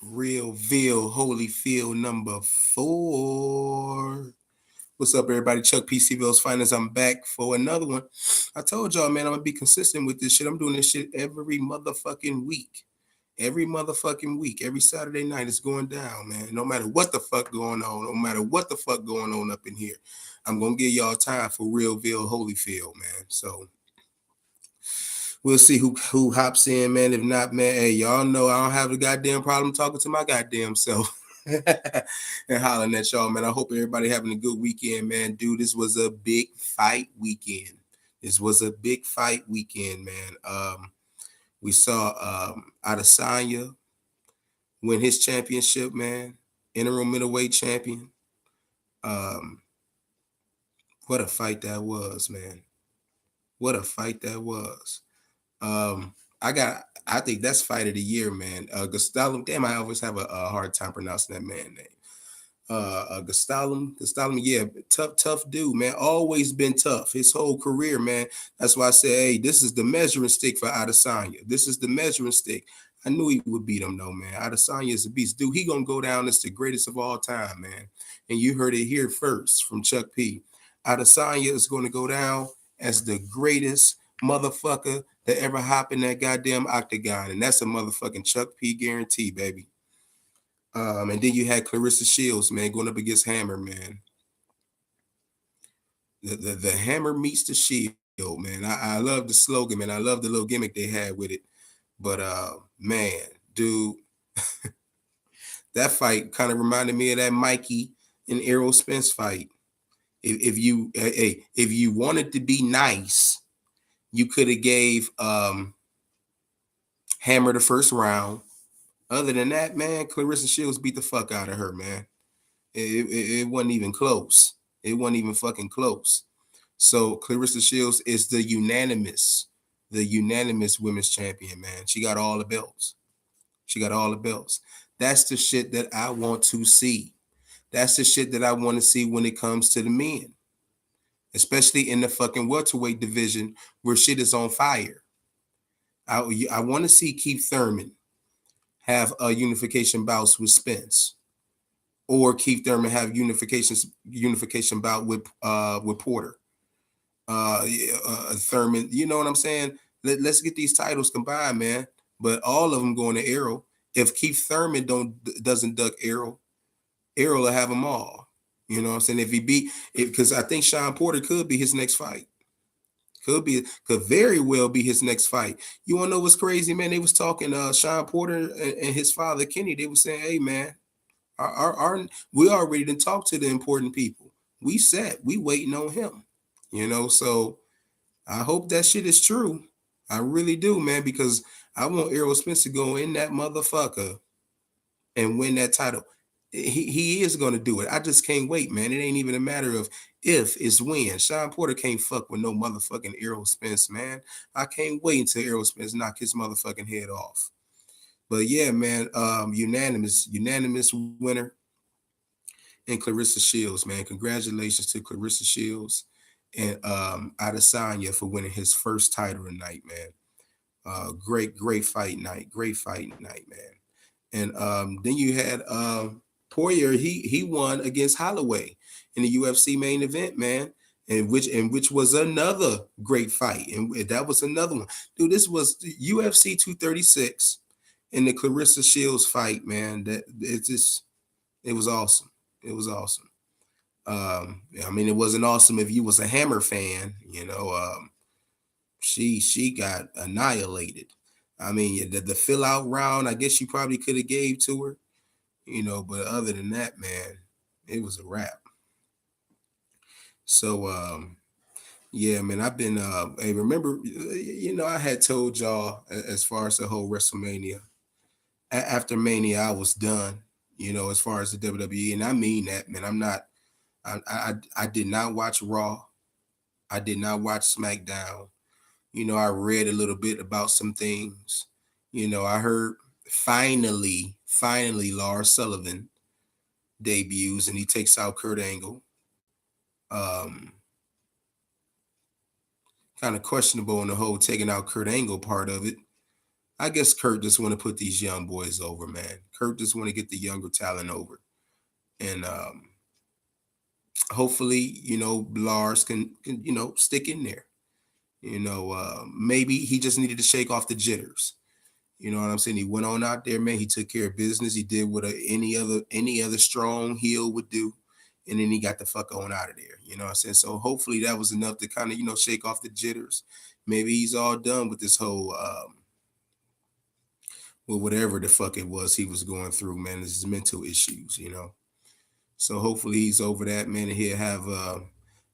Realville Holyfield number 4. What's up, everybody? Chuck P. C-Ville's Finest. I'm back for another one. I told y'all, man, I'm gonna be consistent with this shit. I'm doing this shit every motherfucking week. Every motherfucking week. Every Saturday night it's going down, man. No matter what the fuck going on, no matter what the fuck going on up in here, I'm gonna give y'all time for Realville Holyfield, man. So we'll see who hops in, man. If not, man, hey, y'all know I don't have a goddamn problem talking to my goddamn self and hollering at y'all, man. I hope everybody having a good weekend, man. Dude, this was a big fight weekend. This was a big fight weekend, man. We saw Adesanya win his championship, man. Interim middleweight champion. Um, what a fight that was, man. What a fight that was. I think that's fight of the year, man. Gastelum, damn, I always have a hard time pronouncing that man name. Gastelum, yeah, tough dude, man. Always been tough his whole career, man. That's why I say, hey, this is the measuring stick for Adesanya. This is the measuring stick. I knew he would beat him, though, man. Adesanya is a beast, dude. He gonna go down as the greatest of all time, man. And you heard it here first from Chuck P. Adesanya is gonna go down as the greatest motherfucker that ever hop in that goddamn octagon, and that's a motherfucking Chuck P guarantee, baby. And then you had Clarissa Shields, man, going up against Hammer, man. The Hammer meets the Shield, man. I love the slogan, man. I love the little gimmick they had with it. But man, dude, that fight kind of reminded me of that Mikey and Errol Spence fight. If you wanted to be nice, you could have gave Hammer the first round. Other than that, man, Clarissa Shields beat the fuck out of her, man. It wasn't even close. It wasn't even fucking close. So Clarissa Shields is the unanimous women's champion, man. She got all the belts. She got all the belts. That's the shit that I want to see. That's the shit that I want to see when it comes to the men, especially in the fucking welterweight division where shit is on fire. I want to see Keith Thurman have a unification bouts with Spence, or Keith Thurman have unification bout with Porter. Thurman, you know what I'm saying? Let's get these titles combined, man. But all of them going to Errol. If Keith Thurman doesn't duck Errol, Errol will have them all. You know what I'm saying? If he beat, because I think Sean Porter could be his next fight. Could very well be his next fight. You want to know what's crazy, man? They was talking Sean Porter and his father Kenny. They were saying, "Hey, man, we already didn't talk to the important people. We waiting on him." You know, so I hope that shit is true. I really do, man, because I want Errol Spence to go in that motherfucker and win that title. He is going to do it. I just can't wait, man. It ain't even a matter of if, it's when. Sean Porter can't fuck with no motherfucking Errol Spence, man. I can't wait until Errol Spence knock his motherfucking head off. But yeah, man, unanimous winner and Clarissa Shields, man. Congratulations to Clarissa Shields and Adesanya for winning his first title tonight, man. Great fight night. Great fight night, man. And then you had Poirier. He won against Holloway in the UFC main event, man. And which was another great fight. And that was another one. Dude, this was UFC 236 and the Clarissa Shields fight, man. It was awesome. It was awesome. I mean, it wasn't awesome if you was a Hammer fan, you know. She got annihilated. I mean, the fill out round, I guess you probably could have gave to her, you know, but other than that, man, it was a wrap. So yeah, man, I've been hey, remember, you know, I had told y'all as far as the whole WrestleMania. After Mania, I was done, you know, as far as the WWE, and I mean that, man. I did not watch Raw. I did not watch SmackDown. You know, I read a little bit about some things. You know, I heard finally, Lars Sullivan debuts and he takes out Kurt Angle. Um, Kind of questionable in the whole taking out Kurt Angle part of it. I guess Kurt just want to put these young boys over, man. Kurt just want to get the younger talent over, and hopefully, Lars can stick in there. Maybe he just needed to shake off the jitters. You know what I'm saying? He went on out there, man. He took care of business. He did what any other strong heel would do, and then he got the fuck on out of there. You know what I'm saying? So hopefully that was enough to kind of shake off the jitters. Maybe he's all done with this whole well, whatever the fuck it was he was going through, man. This is mental issues. So hopefully he's over that, man, and he'll have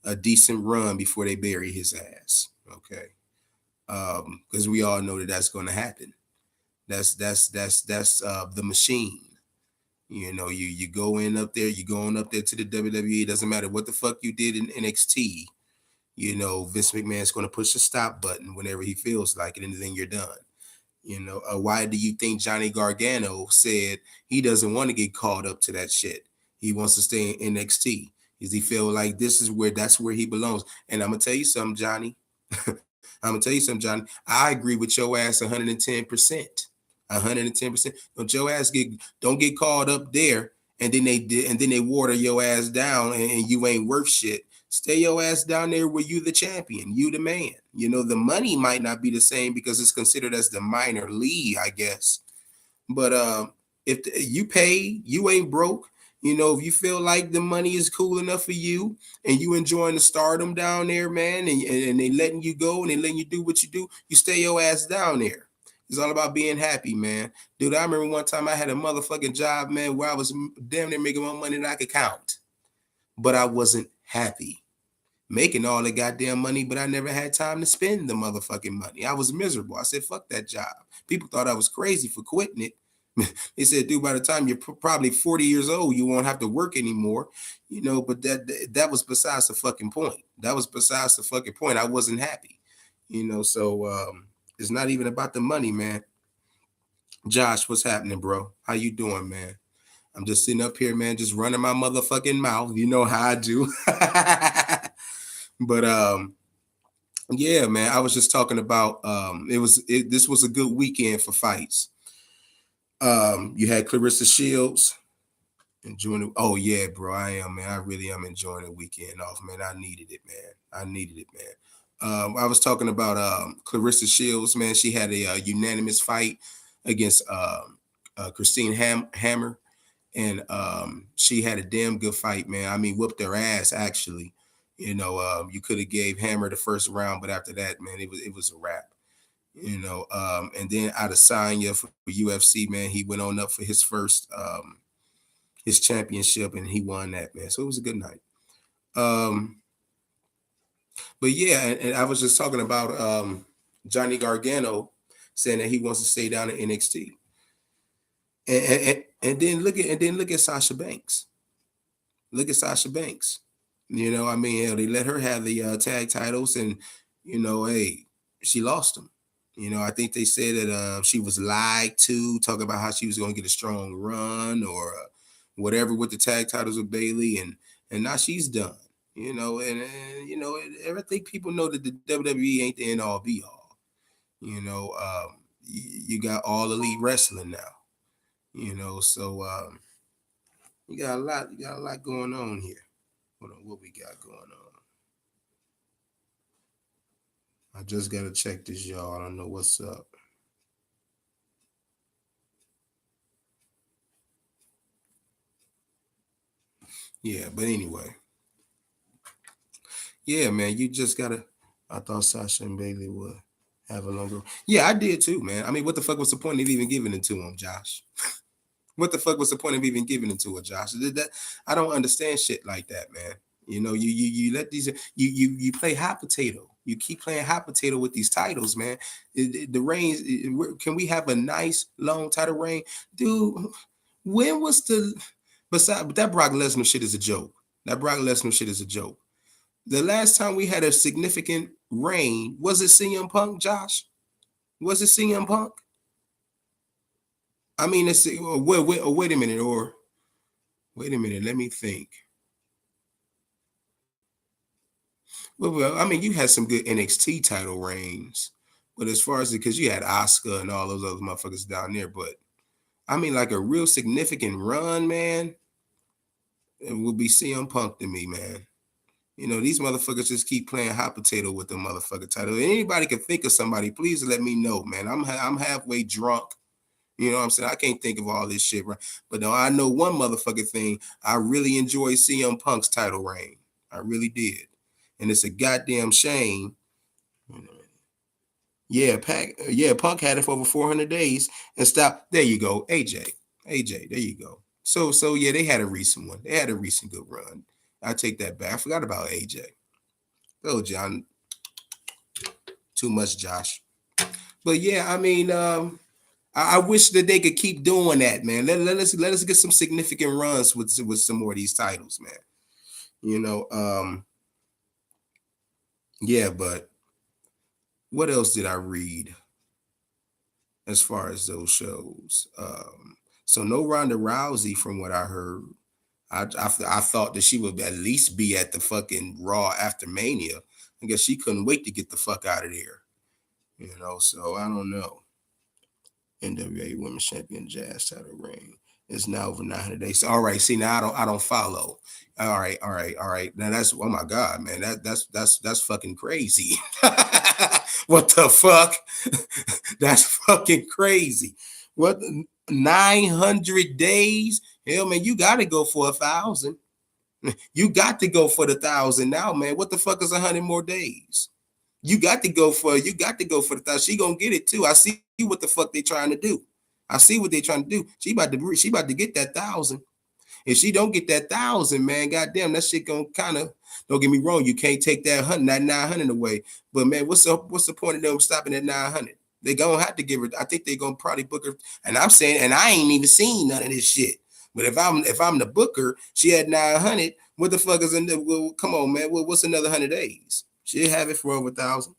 a decent run before they bury his ass. Okay, because we all know that that's going to happen. That's the machine. You go in up there, you going up there to the WWE. It doesn't matter what the fuck you did in NXT. Vince McMahon's going to push the stop button whenever he feels like it, and then you're done. Why do you think Johnny Gargano said he doesn't want to get called up to that shit? He wants to stay in NXT. Because he feel like that's where he belongs. And I'm gonna tell you something, Johnny. Johnny. I agree with your ass 110%. 110%. Don't get called up there, and then they water your ass down, and you ain't worth shit. Stay your ass down there where you the champion, you the man. The money might not be the same because it's considered as the minor league, I guess. But if you pay, you ain't broke. If you feel like the money is cool enough for you and you enjoying the stardom down there, man, and they letting you go and they letting you do what you do, you stay your ass down there. It's all about being happy, man. Dude, I remember one time I had a motherfucking job, man, where I was damn near making more money than I could count. But I wasn't happy. Making all the goddamn money, but I never had time to spend the motherfucking money. I was miserable. I said, fuck that job. People thought I was crazy for quitting it. They said, dude, by the time you're probably 40 years old, you won't have to work anymore. But that was besides the fucking point. That was besides the fucking point. I wasn't happy. So it's not even about the money, man. Josh, what's happening, bro? How you doing, man? I'm just sitting up here, man, just running my motherfucking mouth. You know how I do. But yeah, man, I was just talking about this was a good weekend for fights. You had Clarissa Shields enjoying oh yeah, bro, I am, man. I really am enjoying the weekend off, man. I needed it, man. I was talking about Clarissa Shields, man. She had a unanimous fight against Christine Hammer, and she had a damn good fight, man. I mean, whooped their ass actually. You could have gave Hammer the first round, but after that, man, it was a wrap. And then Adesanya for UFC, man, he went on up for his first his championship, and he won that, man. So it was a good night. But yeah, and I was just talking about Johnny Gargano saying that he wants to stay down in NXT, and then look at Sasha Banks. Look at Sasha Banks. I mean, hell, they let her have the tag titles, and hey, she lost them. I think they said that she was lied to, talking about how she was going to get a strong run or whatever with the tag titles with Bayley, and now she's done. And I think people know that the WWE ain't the end all be all. You got all elite wrestling now. So you got a lot going on here. Hold on, what we got going on? I just gotta check this, y'all. I don't know what's up. Yeah, but anyway. Yeah, man, you just gotta. I thought Sasha and Bailey would have a longer. Yeah, I did too, man. I mean, what the fuck was the point of even giving it to him, Josh? What the fuck was the point of even giving it to her, Josh? I don't understand shit like that, man. You let these you play hot potato. You keep playing hot potato with these titles, man. The reigns. Can we have a nice long title reign, dude? When was the besides that Brock Lesnar shit is a joke. That Brock Lesnar shit is a joke. The last time we had a significant reign, was it CM Punk, Josh? Was it CM Punk? I mean, let's see. Wait a minute, or wait a minute. Let me think. Well, I mean, you had some good NXT title reigns, But as far as because you had Oscar and all those other motherfuckers down there, but I mean, like a real significant run, man, it would be CM Punk to me, man. You know, these motherfuckers just keep playing hot potato with the motherfucker title. Anybody can think of somebody, please let me know, man. I'm halfway drunk. You know what I'm saying? I can't think of all this shit, right? But no, I know one motherfucking thing. I really enjoyed CM Punk's title reign. I really did. And it's a goddamn shame. Yeah, Punk had it for over 400 days and stopped. There you go, AJ. There you go. So yeah, they had a recent one. They had a recent good run. I take that back. I forgot about AJ. Oh, John, too much, Josh. But yeah, I mean, I wish that they could keep doing that, man. Let us get some significant runs with some more of these titles, man. You know, yeah, but what else did I read as far as those shows? So no Ronda Rousey, from what I heard. I thought that she would at least be at the fucking Raw after Mania. I guess she couldn't wait to get the fuck out of there. You know, so I don't know. NWA Women's Champion Jazz title reign is now over 900 days. So, all right, see now I don't follow. All right. Now that's oh my god, man, that's fucking crazy. What the fuck? That's fucking crazy. What 900 days? Hell, man, you got to go for 1,000. You got to go for the 1,000 now, man. What the fuck is 100 more days? You got to go for the 1,000. She gonna get it too. I see what the fuck they trying to do. I see what they trying to do. She about to get that 1,000. If she don't get that 1,000, man, goddamn, that shit gonna kind of. Don't get me wrong. You can't take that 900 away. But man, what's the point of them stopping at 900? They gonna have to give her. I think they gonna probably book her. And I'm saying, and I ain't even seen none of this shit. But if I'm the booker, she had 900. What the fuck is in the? Well, come on, man. What's another 100 days? She'll have it for over 1,000.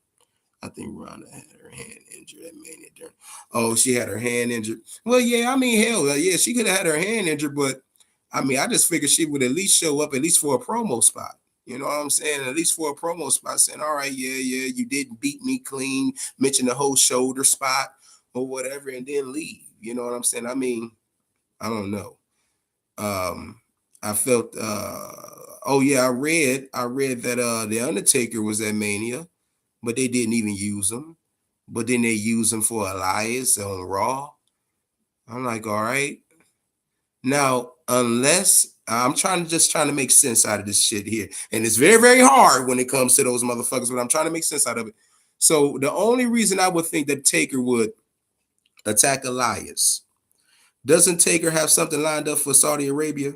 I think Ronda had her hand injured at Mania during. Oh, she had her hand injured. Well, yeah, I mean, hell, yeah, she could have had her hand injured, but I mean, I just figured she would at least show up at least for a promo spot. You know what I'm saying? At least for a promo spot, saying, all right, yeah, you didn't beat me clean, mention the whole shoulder spot or whatever, and then leave. You know what I'm saying? I mean, I don't know. I felt oh yeah, I read that the Undertaker was at Mania, but they didn't even use him. But then they use him for Elias on Raw. I'm like, all right. Now, unless I'm trying to make sense out of this shit here. And it's very, very hard when it comes to those motherfuckers, but I'm trying to make sense out of it. So the only reason I would think that Taker would attack Elias, doesn't Taker have something lined up for Saudi Arabia?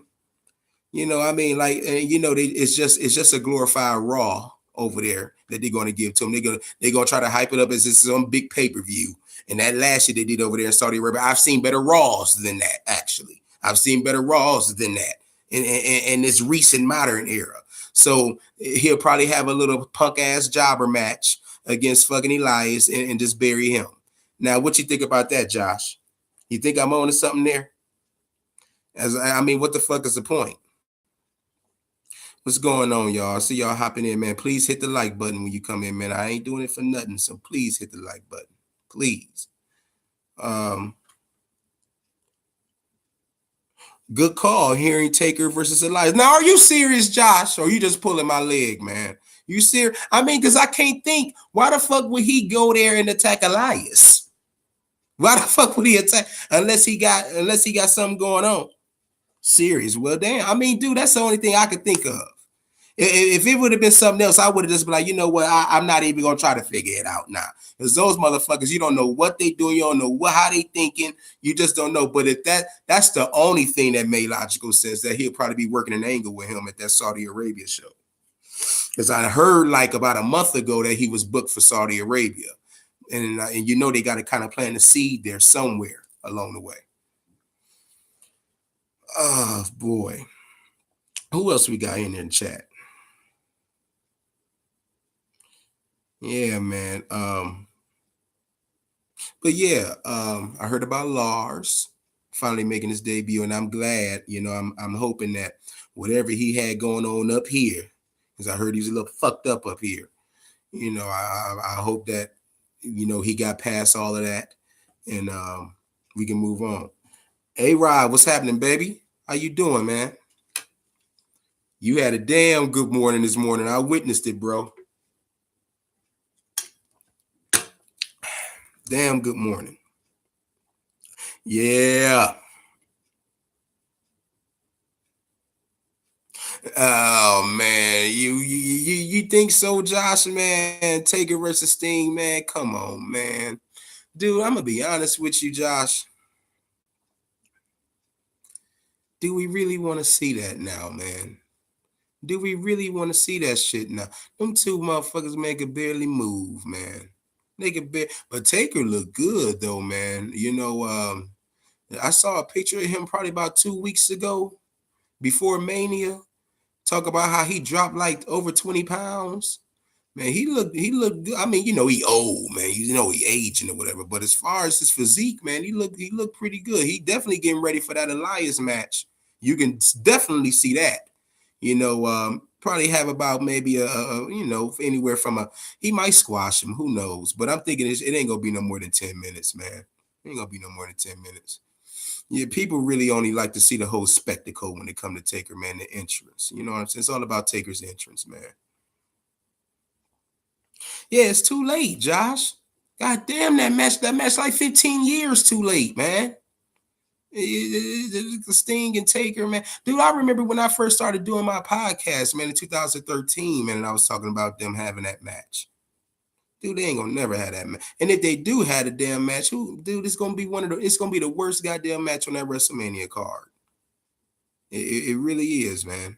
You know, I mean, like, and you know, it's just a glorified Raw over there that they're going to give to them. They're gonna try to hype it up as this some big pay per view. And that last year they did over there in Saudi Arabia, I've seen better Raws than that. Actually, I've seen better Raws than that in this recent modern era. So he'll probably have a little punk ass jobber match against fucking Elias and just bury him. Now, what you think about that, Josh? You think I'm on to something there? As I mean, what the fuck is the point? What's going on, y'all? I see y'all hopping in, man. Please hit the like button when you come in, man. I ain't doing it for nothing, so please hit the like button. Please. Good call, hearing Taker versus Elias. Now, are you serious, Josh? Or are you just pulling my leg, man? You serious? I mean, because I can't think. Why the fuck would he go there and attack Elias? Why the fuck would he attack unless he got something going on? Serious. Well, damn. I mean, dude, that's the only thing I could think of. If it would have been something else, I would have just been like, you know what? I'm not even gonna try to figure it out now. Because those motherfuckers, you don't know what they doing, you don't know how they thinking, you just don't know. But if that's the only thing that made logical sense, that he'll probably be working an angle with him at that Saudi Arabia show. Because I heard like about a month ago that he was booked for Saudi Arabia, and you know they got to kind of plant a seed there somewhere along the way. Oh boy, who else we got in there in chat? Yeah, man. But yeah, I heard about Lars finally making his debut, and I'm glad. You know, I'm hoping that whatever he had going on up here, because I heard he's a little fucked up here. You know, I hope that he got past all of that, and we can move on. Hey, Rod, what's happening, baby? How you doing, man? You had a damn good morning this morning. I witnessed it, bro. Damn good morning. Yeah. Oh man, you think so, Josh? Man, Taker versus Sting, man. Come on, man, dude. I'm gonna be honest with you, Josh. Do we really want to see that now, man? Do we really want to see that shit now? Them two motherfuckers, man, could barely move, man. They could but Taker looked good though, man. I saw a picture of him probably about 2 weeks ago before Mania. Talk about how he dropped like over 20 pounds. Man, he looked good. I mean, he old, man. He aging or whatever. But as far as his physique, man, he looked pretty good. He definitely getting ready for that Elias match. You can definitely see that. Probably have about maybe anywhere from he might squash him. Who knows? But I'm thinking it ain't gonna be no more than 10 minutes, man. It ain't gonna be no more than 10 minutes. Yeah, people really only like to see the whole spectacle when it come to Taker, man, the entrance. You know what I'm saying? It's all about Taker's entrance, man. Yeah, it's too late, Josh. God damn, that match like 15 years too late, man. The Sting and Taker, man. Dude, I remember when I first started doing my podcast, man, in 2013, man, and I was talking about them having that match. Dude, they ain't gonna never have that match. And if they do have a damn match, dude, it's gonna be the worst goddamn match on that WrestleMania card. It really is, man.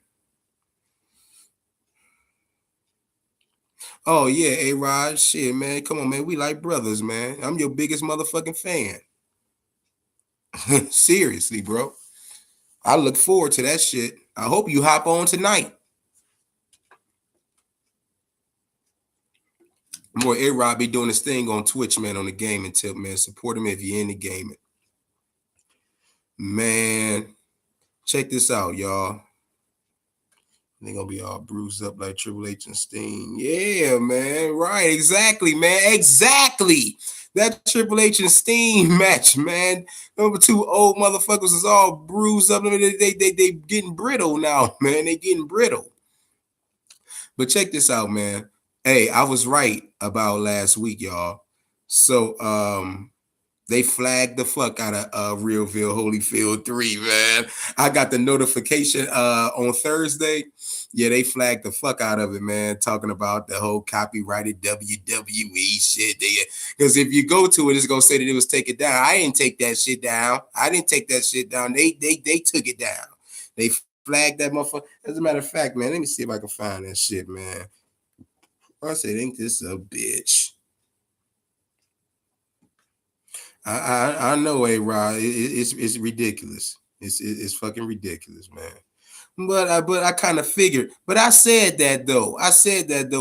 Oh yeah, A-Rod, shit, man. Come on, man. We like brothers, man. I'm your biggest motherfucking fan. Seriously, bro. I look forward to that shit. I hope you hop on tonight. Boy, A-Rod be doing his thing on Twitch, man, on the gaming tip, man. Support him if you're in the gaming. Man, check this out, y'all. They're gonna be all bruised up like Triple H and Sting. Yeah, man. Right, exactly, man. Exactly. That Triple H and Sting match, man. Number two old motherfuckers is all bruised up. They getting brittle now, man. They getting brittle. But check this out, man. Hey, I was right about last week, y'all. So they flagged the fuck out of Realville Holyfield 3, man. I got the notification on Thursday. Yeah, they flagged the fuck out of it, man, talking about the whole copyrighted WWE shit. Because if you go to it, it's gonna say that it was taken down. I didn't take that shit down. They took it down. They flagged that motherfucker. As a matter of fact, man, let me see if I can find that shit, man. I said, ain't this a bitch? I know, A-Rod. It's ridiculous. It's fucking ridiculous, man. But I kind of figured. But I said that though.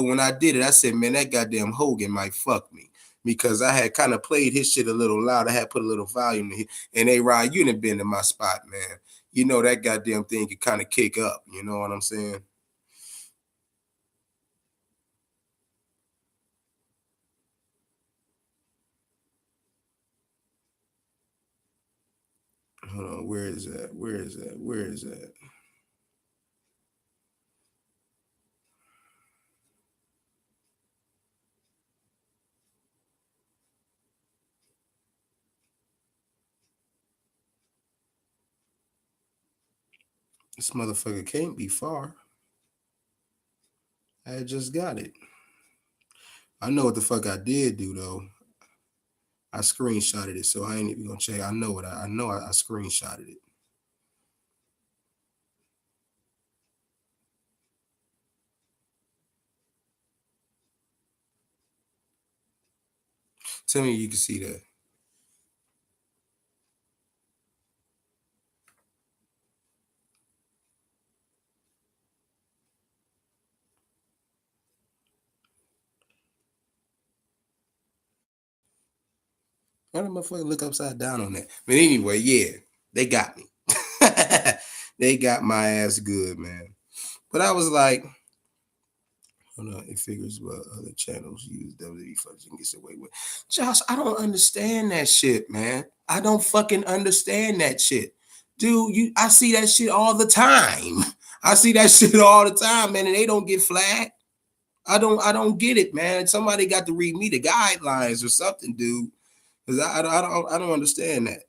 When I did it. I said, man, that goddamn Hogan might fuck me because I had kind of played his shit a little loud. I had put a little volume in it. And A-Rod, you done been in my spot, man. You know that goddamn thing could kind of kick up. You know what I'm saying? Hold on. Where is that? Where is that? Where is that? This motherfucker can't be far. I just got it. I know what the fuck I did do though. I screenshotted it, so I ain't even gonna check. I know what I know. I screenshotted it. Tell me you can see that. Why the motherfucker look upside down on that? But anyway, yeah, they got me. They got my ass good, man. But I was like, Hold on, it figures what other channels use WWE footage and gets away with. Josh, I don't understand that shit, man. I don't fucking understand that shit. Dude, I see that shit all the time. I see that shit all the time, man, and they don't get flagged. I don't get it, man. Somebody got to read me the guidelines or something, dude. Because I don't understand that.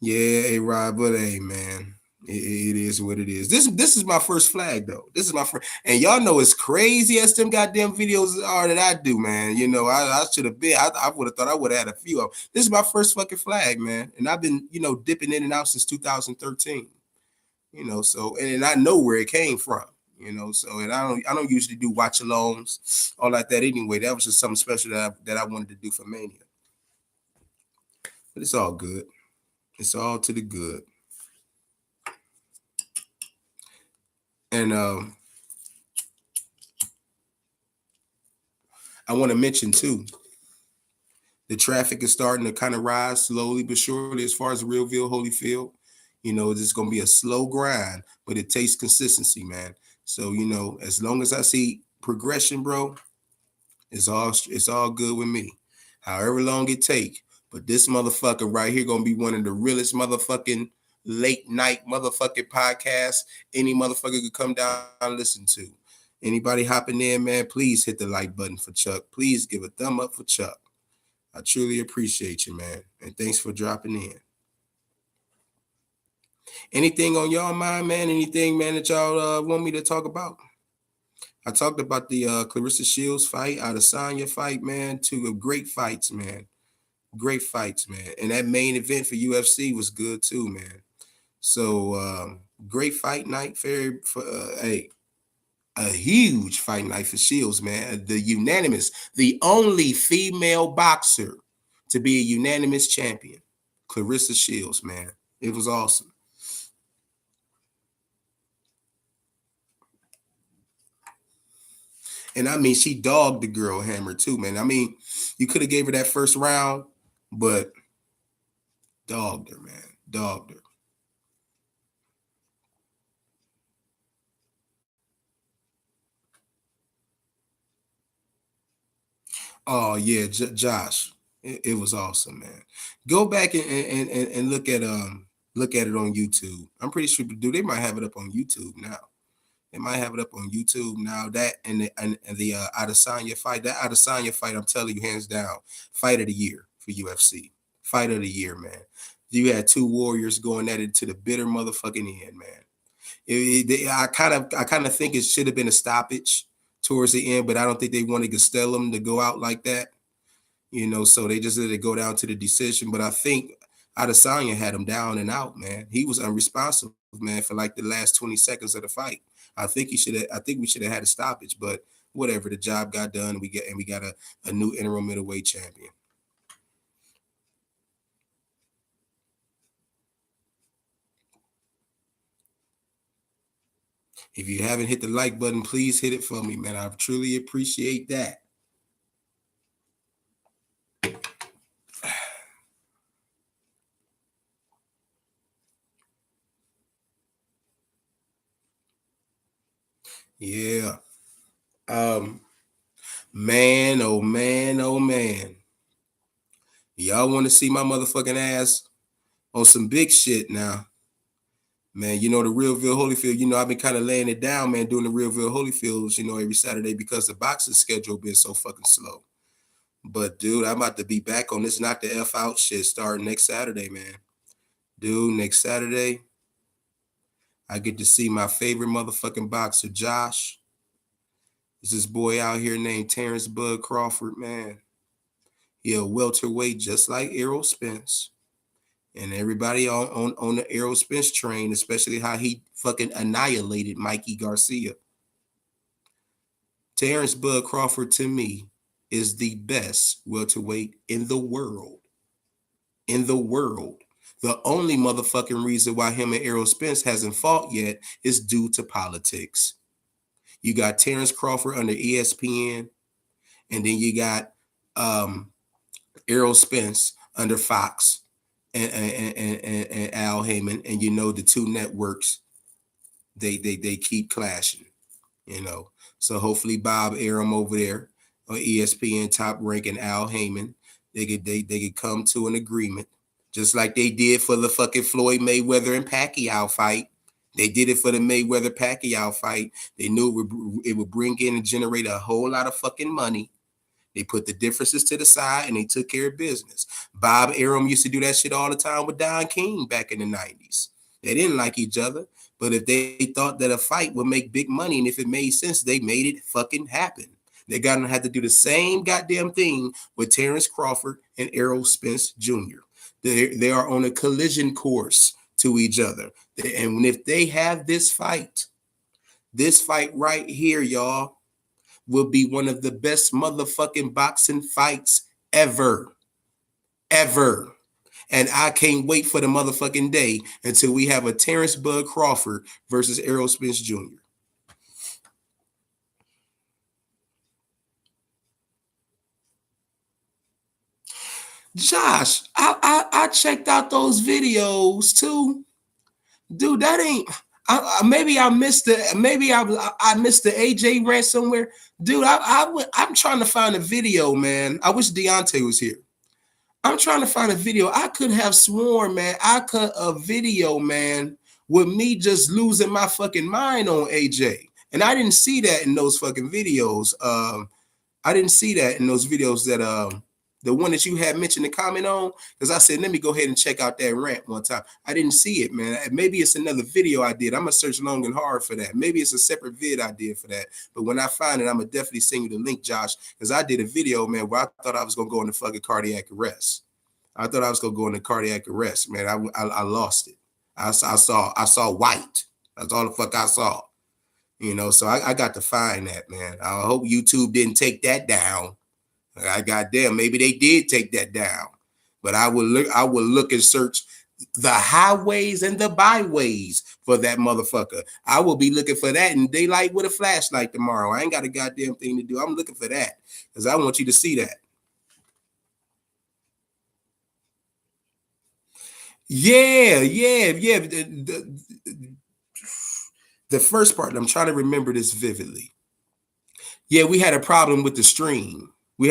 Yeah, hey Rob, but hey man, it is what it is. This is my first flag though. This is my first, and y'all know as crazy as them goddamn videos are that I do, man. You know, I should have been. I would have thought I would have had a few of them. This is my first fucking flag, man, and I've been dipping in and out since 2013. So and I know where it came from. So and I don't usually do watch alongs, all like that anyway. That was just something special that I wanted to do for Mania, but it's all good. It's all to the good. And I want to mention too, the traffic is starting to kind of rise slowly but surely as far as Realville, Holyfield. It's going to be a slow grind, but it takes consistency, man. So, as long as I see progression, bro, it's all good with me. However long it take. But this motherfucker right here going to be one of the realest motherfucking late night motherfucking podcasts any motherfucker could come down and listen to. Anybody hopping in, man, please hit the like button for Chuck. Please give a thumb up for Chuck. I truly appreciate you, man. And thanks for dropping in. Anything on y'all mind, man? Anything, man, that y'all want me to talk about? I talked about the Clarissa Shields fight, Adesanya fight, man. Two great fights, man. Great fights, man. And that main event for UFC was good too, man. So great fight night. A huge fight night for Shields, man. The only female boxer to be a unanimous champion, Clarissa Shields, man. It was awesome. And I mean, she dogged the girl Hammer too, man. I mean, you could have gave her that first round, but dogged her, man. Dogged her. Oh yeah, Josh, it was awesome, man. Go back and look at it on YouTube. I'm pretty sure they might have it up on YouTube now. They might have it up on YouTube now. That and the Adesanya fight. That Adesanya fight, I'm telling you, hands down, fight of the year for UFC. Fight of the year, man. You had two warriors going at it to the bitter motherfucking end, man. I kind of think it should have been a stoppage towards the end, but I don't think they wanted Gastelum to go out like that. So they just let it go down to the decision. But I think Adesanya had him down and out, man. He was unresponsive, man, for like the last 20 seconds of the fight. I think we should have had a stoppage, but whatever. The job got done. We got a new interim middleweight champion. If you haven't hit the like button, please hit it for me, man. I truly appreciate that. Yeah. Um, man, oh man, oh man. Y'all want to see my motherfucking ass on some big shit now. Man, the Realville Holyfield, I've been kind of laying it down, man, doing the Realville Holyfields, every Saturday because the boxing schedule been so fucking slow. But dude, I'm about to be back on this knock the F out shit starting next Saturday, man. Dude, next Saturday, I get to see my favorite motherfucking boxer, Josh. There's this boy out here named Terrence Bud Crawford, man. He a welterweight just like Errol Spence. And everybody on the Errol Spence train, especially how he fucking annihilated Mikey Garcia. Terrence Bud Crawford, to me, is the best welterweight in the world. In the world. The only motherfucking reason why him and Errol Spence hasn't fought yet is due to politics. You got Terrence Crawford under ESPN, and then you got Errol Spence under Fox and Al Heyman, and the two networks they keep clashing. So hopefully Bob Arum over there on ESPN, Top Rank, and Al Heyman, they could come to an agreement, just like they did for the fucking Floyd Mayweather and Pacquiao fight. They did it for the Mayweather Pacquiao fight. They knew it would bring in and generate a whole lot of fucking money. They put the differences to the side and they took care of business. Bob Arum used to do that shit all the time with Don King back in the 90s. They didn't like each other, but if they thought that a fight would make big money and if it made sense, they made it fucking happen. They're gonna have to do the same goddamn thing with Terrence Crawford and Errol Spence Jr. They are on a collision course to each other. And if they have this fight right here, y'all, will be one of the best motherfucking boxing fights ever. Ever. And I can't wait for the motherfucking day until we have a Terrence Bud Crawford versus Errol Spence Jr. Josh, I checked out those videos too. Dude, that ain't maybe I missed I missed the AJ rant somewhere. Dude, I'm trying to find a video, man. I wish Deontay was here. I'm trying to find a video. I could have sworn, man, I cut a video, man, with me just losing my fucking mind on AJ. And I didn't see that in those fucking videos. I didn't see that in those videos that the one that you had mentioned the comment on, because I said, let me go ahead and check out that rant one time. I didn't see it, man. Maybe it's another video I did. I'm going to search long and hard for that. Maybe it's a separate vid I did for that. But when I find it, I'm going to definitely send you the link, Josh, because I did a video, man, where I thought I was going to go into fucking cardiac arrest. I thought I was going to go into cardiac arrest, man. I lost it. I saw white. That's all the fuck I saw. You know, so I got to find that, man. I hope YouTube didn't take that down. I goddamn, maybe they did take that down. But I will look and search the highways and the byways for that motherfucker. I will be looking for that in daylight with a flashlight tomorrow. I ain't got a goddamn thing to do. I'm looking for that because I want you to see that. Yeah. The first part, I'm trying to remember this vividly. Yeah, we had a problem with the stream. And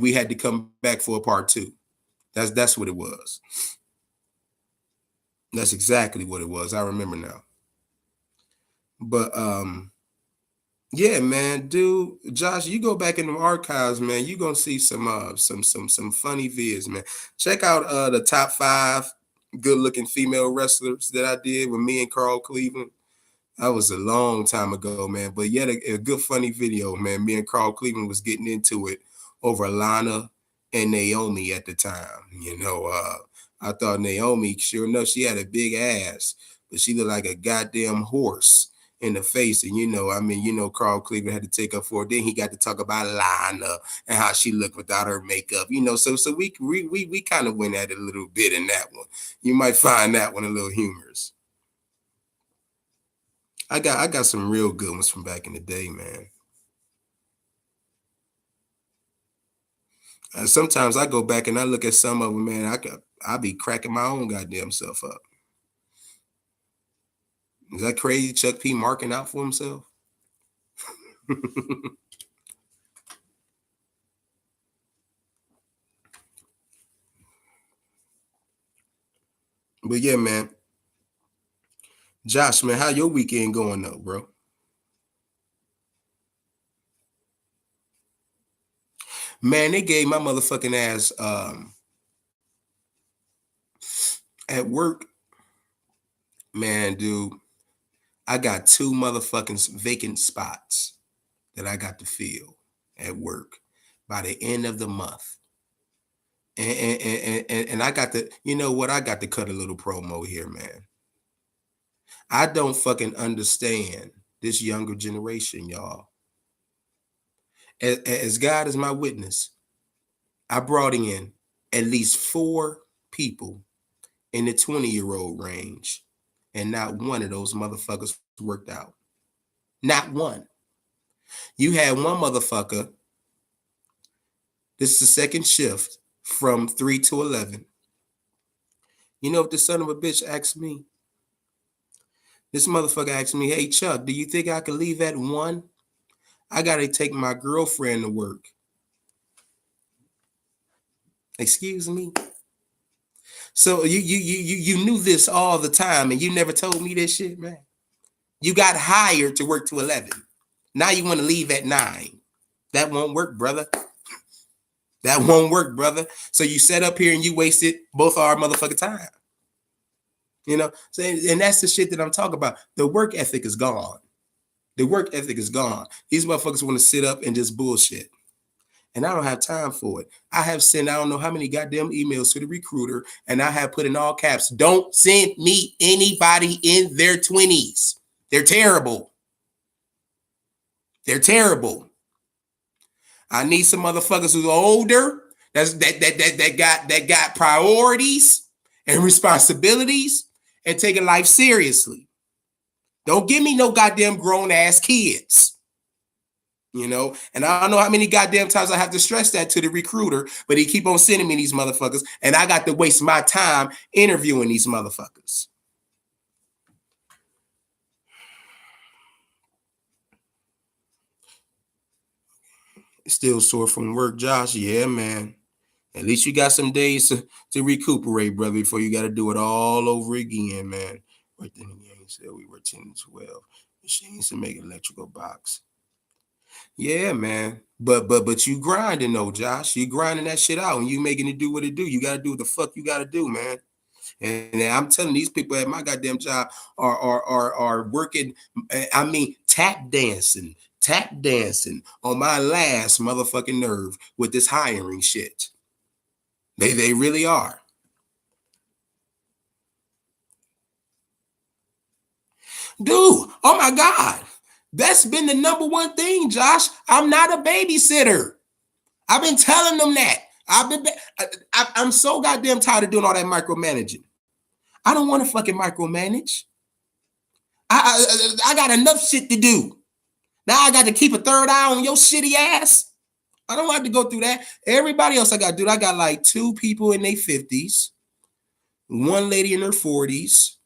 we had to come back for a part two. That's what it was. That's exactly what it was. I remember now. But yeah, man, dude, Josh, you go back in the archives, man. You gonna see some funny vids, man. Check out the top 5 good-looking female wrestlers that I did with me and Carl Cleveland. That was a long time ago, man. But yet a good funny video, man. Me and Carl Cleveland was getting into it over Lana and Naomi at the time. You know, I thought Naomi, sure enough, she had a big ass, but she looked like a goddamn horse in the face. And Carl Cleveland had to take up for it. Then he got to talk about Lana and how she looked without her makeup. You know, so we kind of went at it a little bit in that one. You might find that one a little humorous. I got some real good ones from back in the day, man. Sometimes I go back and I look at some of them, man. I be cracking my own goddamn self up. Is that crazy? Chuck P marking out for himself? But yeah, man. Josh, man, how your weekend going though, bro? Man, they gave my motherfucking ass at work. Man, dude, I got 2 motherfucking vacant spots that I got to fill at work by the end of the month. And I got to, you know what? I got to cut a little promo here, man. I don't fucking understand this younger generation, y'all. As God is my witness, I brought in at least 4 people in the 20-year-old range, and not one of those motherfuckers worked out. Not one. You had one motherfucker. This is the second shift from 3 to 11. You know what the son of a bitch asked me? This motherfucker asked me, hey, Chuck, do you think I could leave at 1? I got to take my girlfriend to work. Excuse me? So you knew this all the time and you never told me this shit, man. You got hired to work to 11. Now you want to leave at 9. That won't work, brother. That won't work, brother. So you set up here and you wasted both our motherfucking time. You know, so, and that's the shit that I'm talking about. The work ethic is gone. The work ethic is gone. These motherfuckers want to sit up and just bullshit. And I don't have time for it. I have sent I don't know how many goddamn emails to the recruiter, and I have put in all caps, don't send me anybody in their 20s. They're terrible. They're terrible. I need some motherfuckers who's older, that got priorities and responsibilities and taking life seriously. Don't give me no goddamn grown ass kids. You know, and I don't know how many goddamn times I have to stress that to the recruiter, but he keep on sending me these motherfuckers, and I got to waste my time interviewing these motherfuckers. Still sore from work, Josh? Yeah, man. At least you got some days to recuperate, brother, before you got to do it all over again, man. Right then again, he said we were 10 to 12. Machines to make electrical box. Yeah, man. But you grinding though, Josh. You grinding that shit out and you making it do what it do. You gotta do what the fuck you gotta do, man. And I'm telling these people at my goddamn job are working. I mean, tap dancing on my last motherfucking nerve with this hiring shit. They really are. Dude, oh my God. That's been the number one thing, Josh. I'm not a babysitter. I've been telling them that. I'm so goddamn tired of doing all that micromanaging. I don't want to fucking micromanage. I got enough shit to do. Now I got to keep a third eye on your shitty ass. I don't have to go through that. Everybody else I got to do. I got like 2 people in their 50s, 1 lady in her 40s,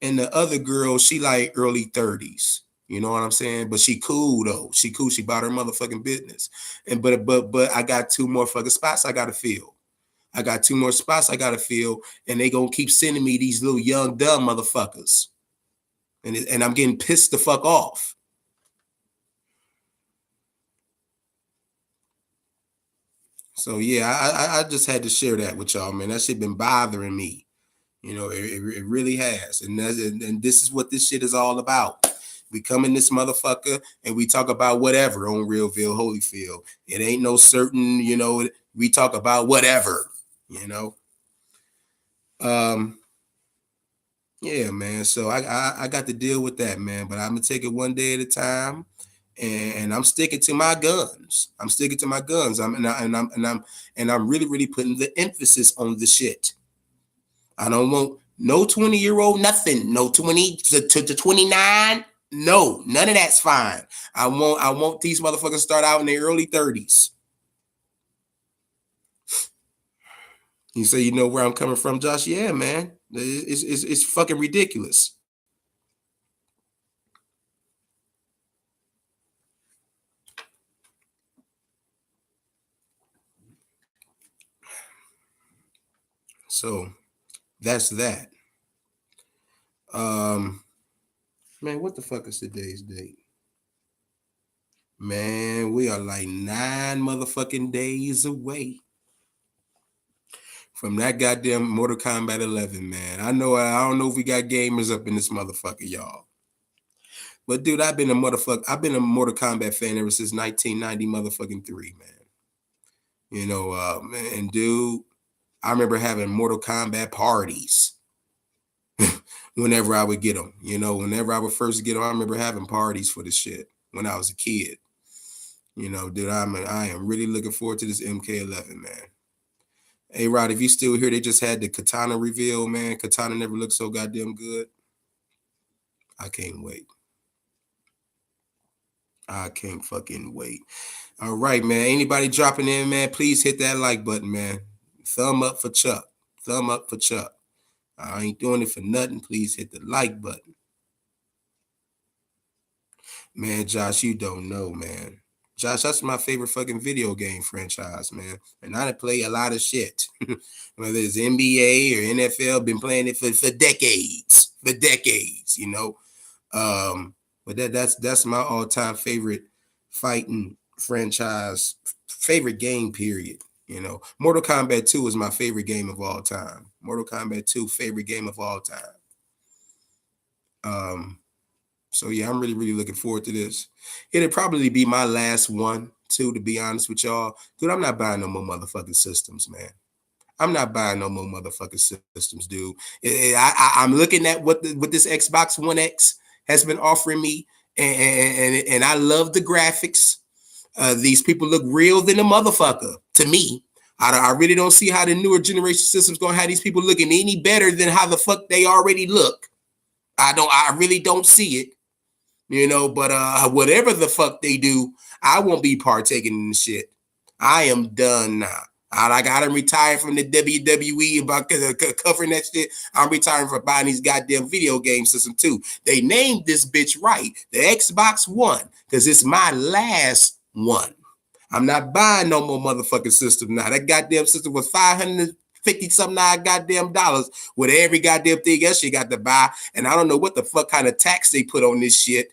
and the other girl, she like early 30s. You know what I'm saying? But she cool though. She cool. She bought her motherfucking business. And but I got 2 more fucking spots I gotta fill. I got 2 more spots I gotta fill, and they gonna keep sending me these little young dumb motherfuckers. And I'm getting pissed the fuck off. So yeah, I just had to share that with y'all, man. That shit been bothering me. You know, it really has. And this is what this shit is all about. We come in this motherfucker and we talk about whatever on Realville, Holyfield. It ain't no certain, you know, we talk about whatever, you know. Yeah, man. So I got to deal with that, man. But I'm gonna take it one day at a time, and I'm sticking to my guns. I'm sticking to my guns. I'm really putting the emphasis on the shit. I don't want no 20-year-old nothing. No 20 to 29. No, none of that's fine. I want these motherfuckers to start out in their early 30s. You say you know where I'm coming from, Josh? Yeah, man. It's fucking ridiculous. So that's that. Man, what the fuck is today's date? Man, we are like 9 motherfucking days away from that goddamn Mortal Kombat 11, man. I don't know if we got gamers up in this motherfucker, y'all. But dude, I've been a Mortal Kombat fan ever since 1990 motherfucking 3, man. You know, man, dude, I remember having Mortal Kombat parties whenever I would get them. You know, whenever I would first get them, I remember having parties for this shit when I was a kid. You know, dude, I am really looking forward to this MK11, man. Hey, Rod, if you still here, they just had the Katana reveal, man. Katana never looked so goddamn good. I can't wait. I can't fucking wait. All right, man. Anybody dropping in, man, please hit that like button, man. Thumb up for Chuck. Thumb up for Chuck. I ain't doing it for nothing. Please hit the like button. Man, Josh, you don't know, man. Josh, that's my favorite fucking video game franchise, man. And I play a lot of shit. Whether it's NBA or NFL, been playing it for decades. For decades, you know. But that's my all-time favorite fighting franchise, favorite game, period. You know, Mortal Kombat 2 is my favorite game of all time. Mortal Kombat 2, favorite game of all time. So yeah, I'm really, really looking forward to this. It'll probably be my last one, too, to be honest with y'all. Dude, I'm not buying no more motherfucking systems, man. I'm not buying no more motherfucking systems, dude. I'm looking at what this Xbox One X has been offering me, and I love the graphics. These people look real than a motherfucker to me. I really don't see how the newer generation systems gonna have these people looking any better than how the fuck they already look. I really don't see it. You know, but whatever the fuck they do, I won't be partaking in the shit. I am done now. I done retired from the WWE about covering that shit. I'm retiring from buying these goddamn video game system too. They named this bitch right, the Xbox One, because it's my last one. I'm not buying no more motherfucking system now. That goddamn system was $550 something goddamn dollars with every goddamn thing else you got to buy. And I don't know what the fuck kind of tax they put on this shit.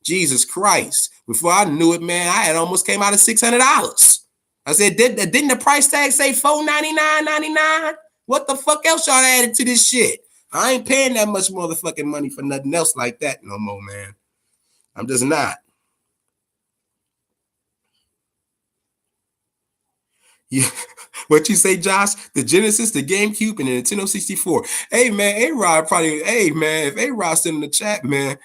Jesus Christ. Before I knew it, man, I had almost came out of $600. I said, didn't the price tag say $499.99? What the fuck else y'all added to this shit? I ain't paying that much motherfucking money for nothing else like that no more, man. I'm just not. Yeah. What you say, Josh? The Genesis, the GameCube, and the Nintendo 64. Hey, man, A-Rod probably, hey, man, if A-Rod's in the chat, man,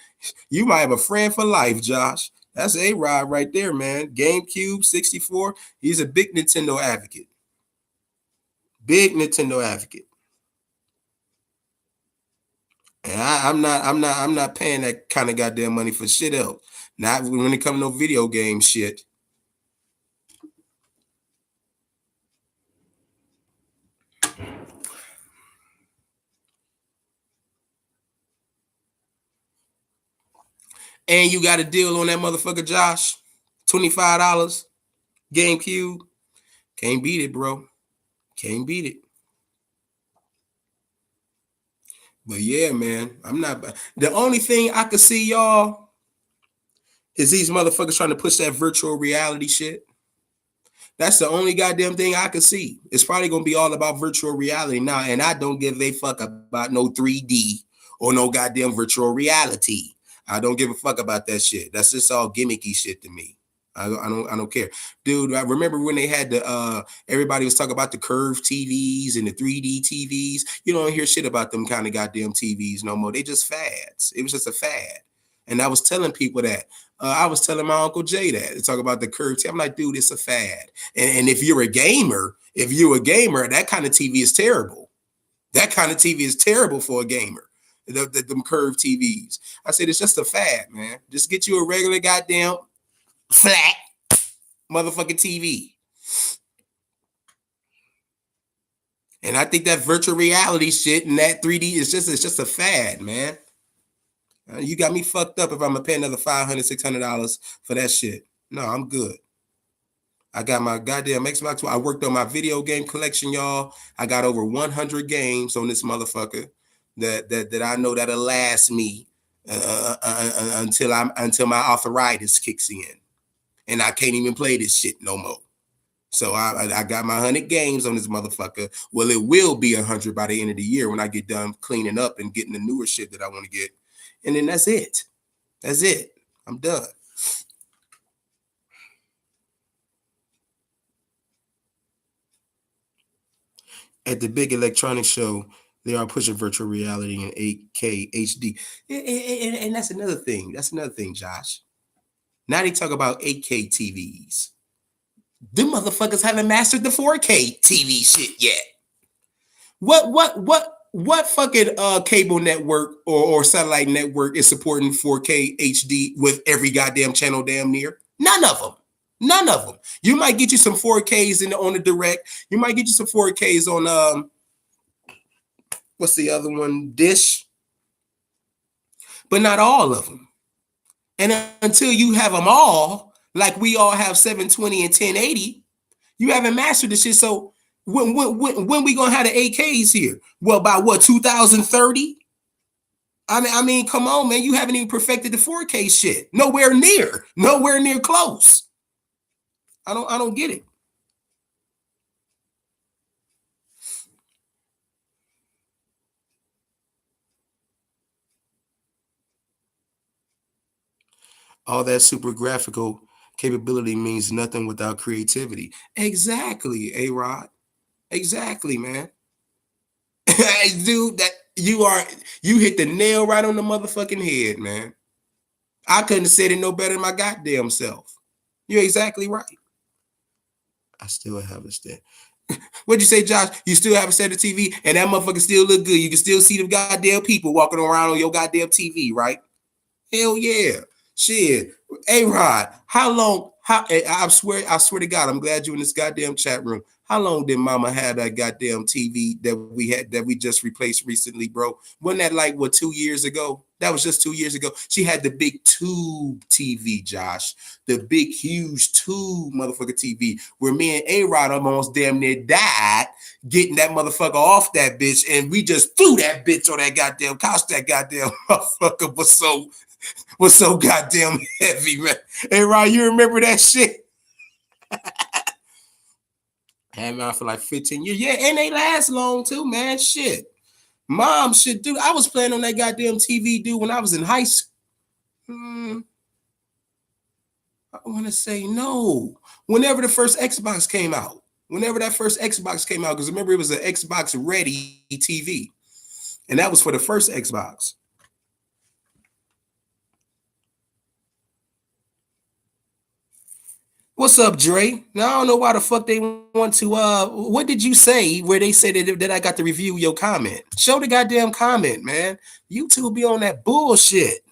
you might have a friend for life, Josh. That's A-Rod right there, man. GameCube, 64. He's a big Nintendo advocate. Big Nintendo advocate. And I'm not paying that kind of goddamn money for shit else. Not when it comes to no video game shit. And you got a deal on that motherfucker, Josh. $25. GameCube. Can't beat it, bro. Can't beat it. But yeah, man, I'm not. The only thing I could see, y'all, is these motherfuckers trying to push that virtual reality shit. That's the only goddamn thing I could see. It's probably going to be all about virtual reality now. And I don't give a fuck about no 3D or no goddamn virtual reality. I don't give a fuck about that shit. That's just all gimmicky shit to me. I don't care. Dude, I remember when they had the everybody was talking about the curved TVs and the 3D TVs. You don't hear shit about them kind of goddamn TVs no more. They just fads. It was just a fad. And I was telling people that. I was telling my Uncle Jay that to talk about the curved TV. I'm like, dude, it's a fad. And if you're a gamer, that kind of TV is terrible. That kind of TV is terrible for a gamer. Them curved TVs. I said, it's just a fad, man. Just get you a regular goddamn flat motherfucking TV. And I think that virtual reality shit and that 3D is just a fad, man. You got me fucked up if I'm gonna pay another $500, $600 for that shit. No, I'm good. I got my goddamn Xbox. I worked on my video game collection, y'all. I got over 100 games on this motherfucker that I know that'll last me until my arthritis kicks in, and I can't even play this shit no more. So I got my 100 games on this motherfucker. Well, it will be 100 by the end of the year when I get done cleaning up and getting the newer shit that I want to get. And then that's it. That's it. I'm done. At the big electronics show, they are pushing virtual reality in 8K HD. And that's another thing. That's another thing, Josh. Now they talk about 8K TVs. Them motherfuckers haven't mastered the 4K TV shit yet. What fucking cable network or satellite network is supporting 4K HD with every goddamn channel damn near? None of them. None of them. You might get you some 4Ks on the direct. You might get you some 4Ks on what's the other one? Dish. But not all of them. And until you have them all, like we all have 720 and 1080, you haven't mastered the shit. So when we gonna have the AKs here? Well, by what, 2030? I mean, come on, man. You haven't even perfected the 4K shit. Nowhere near. Nowhere near close. I don't get it. All that super graphical capability means nothing without creativity. Exactly, A-Rod. Exactly, man. Dude, you hit the nail right on the motherfucking head, man. I couldn't have said it no better than my goddamn self. You're exactly right. I still have a stand. What'd you say, Josh? You still have a set of TV, and that motherfucker still look good. You can still see the goddamn people walking around on your goddamn TV, right? Hell yeah. Shit. A-Rod, how long? I swear to God, I'm glad you in this goddamn chat room. How long did mama have that goddamn TV that we just replaced recently, bro? Wasn't that like what, 2 years ago? That was just 2 years ago. She had the big tube TV, Josh. The big, huge tube motherfucker TV where me and A-Rod almost damn near died getting that motherfucker off that bitch, and we just threw that bitch on that goddamn couch. That goddamn motherfucker was so goddamn heavy, man. Hey, Rod, you remember that shit? Had me on for like 15 years. Yeah, and they last long too, man. Shit. Mom, shit, dude. I was playing on that goddamn TV, dude, when I was in high school. I want to say no. Whenever the first Xbox came out. Whenever that first Xbox came out, because remember it was an Xbox Ready TV. And that was for the first Xbox. What's up, Dre? Now I don't know why the fuck they want to. What did you say where they said that I got to review your comment? Show the goddamn comment, man. YouTube be on that bullshit.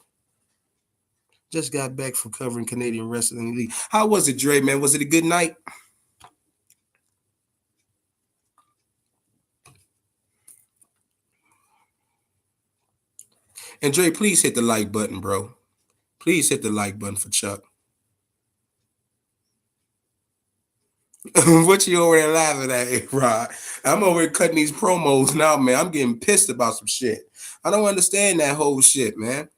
Just got back from covering Canadian Wrestling League. How was it, Dre, man? Was it a good night? And Dre, please hit the like button, bro. Please hit the like button for Chuck. What you over there laughing at, Rod? I'm over here cutting these promos now, man. I'm getting pissed about some shit. I don't understand that whole shit, man.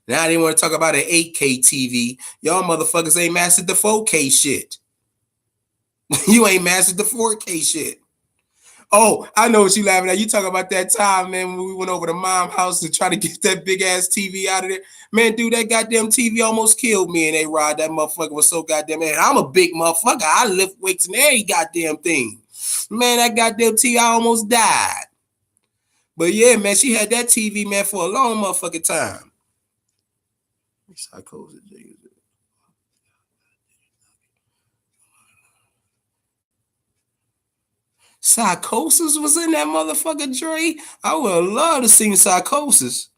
Now they want to talk about an 8K TV. Y'all motherfuckers ain't mastered the 4K shit. You ain't mastered the 4K shit. Oh, I know what you laughing at. You talking about that time, man, when we went over to Mom's house to try to get that big ass TV out of there. Man, dude, that goddamn TV almost killed me and A-Rod. That motherfucker was so goddamn, man. I'm a big motherfucker. I lift weights and every goddamn thing. Man, that goddamn TV, I almost died. But yeah, man, she had that TV, man, for a long motherfucking time. Psychosis. Psychosis was in that motherfucker, Dre. I would have loved to see Psychosis.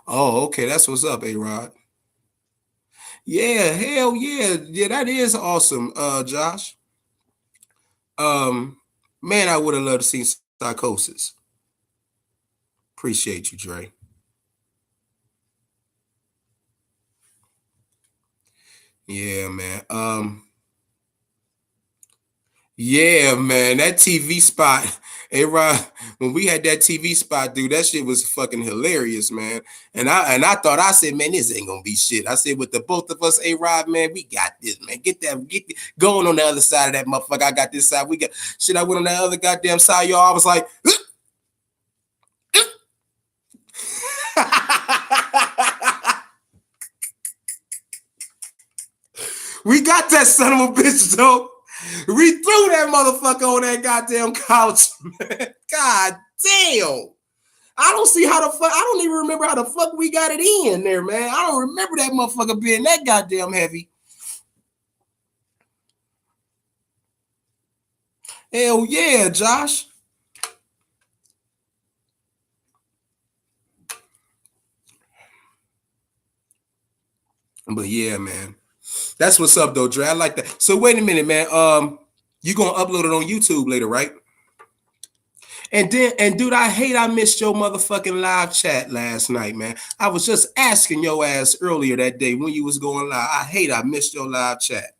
Oh, okay. That's what's up, A-Rod. Yeah, hell yeah. Yeah, that is awesome, Josh. Um, man, I would have loved to see Psychosis. Appreciate you, Dre. Yeah, man. Yeah, man, that TV spot, hey Ron, when we had that TV spot, dude, that shit was fucking hilarious, man. And I thought, I said, man, this ain't gonna be shit. I said, with the both of us, A Rod, man, we got this, man. Get going on the other side of that motherfucker. I got this side. We got shit. I went on that other goddamn side, y'all. I was like, we got that son of a bitch, though. We threw that motherfucker on that goddamn couch, man. God damn. I don't see how the fuck. I don't even remember how the fuck we got it in there, man. I don't remember that motherfucker being that goddamn heavy. Hell yeah, Josh. But yeah, man. That's what's up though, Dre. I like that. So wait a minute, man. You gonna upload it on YouTube later, right? And dude, I missed your motherfucking live chat last night, man. I was just asking your ass earlier that day when you was going live. I missed your live chat.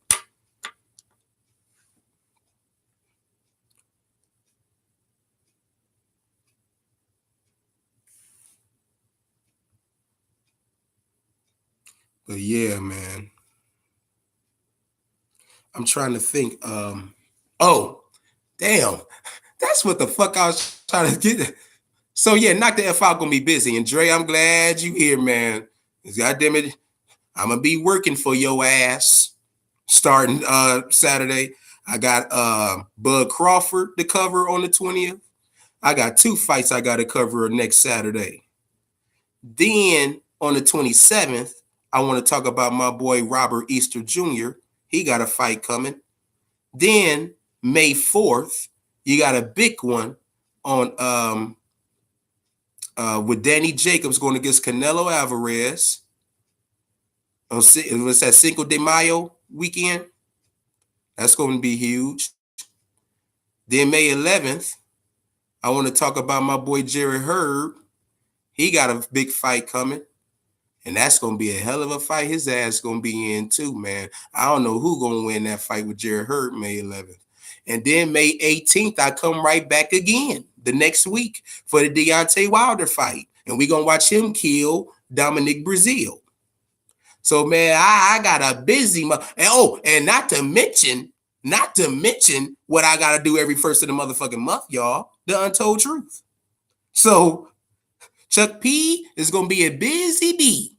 But yeah, man. I'm trying to think. Oh, damn. That's what the fuck I was trying to get. So yeah, knock the F out, gonna be busy. And Dre, I'm glad you here, man. God damn it, I'm gonna be working for your ass starting Saturday. I got Bud Crawford to cover on the 20th. I got 2 fights I gotta cover next Saturday. Then on the 27th, I want to talk about my boy Robert Easter Jr. He got a fight coming. Then May 4th, you got a big one on with Danny Jacobs going against Canelo Alvarez. It was that Cinco de Mayo weekend. That's going to be huge. Then May 11th, I want to talk about my boy Jerry Herb. He got a big fight coming. And that's going to be a hell of a fight his ass going to be in too, man. I don't know who going to win that fight with Jerry Herb May 11th. And then May 18th, I come right back again the next week for the Deontay Wilder fight. And we're going to watch him kill Dominic Brazil. So, man, I got a busy month. And not to mention what I got to do every first of the motherfucking month, y'all, the untold truth. So, Chuck P is going to be a busy bee.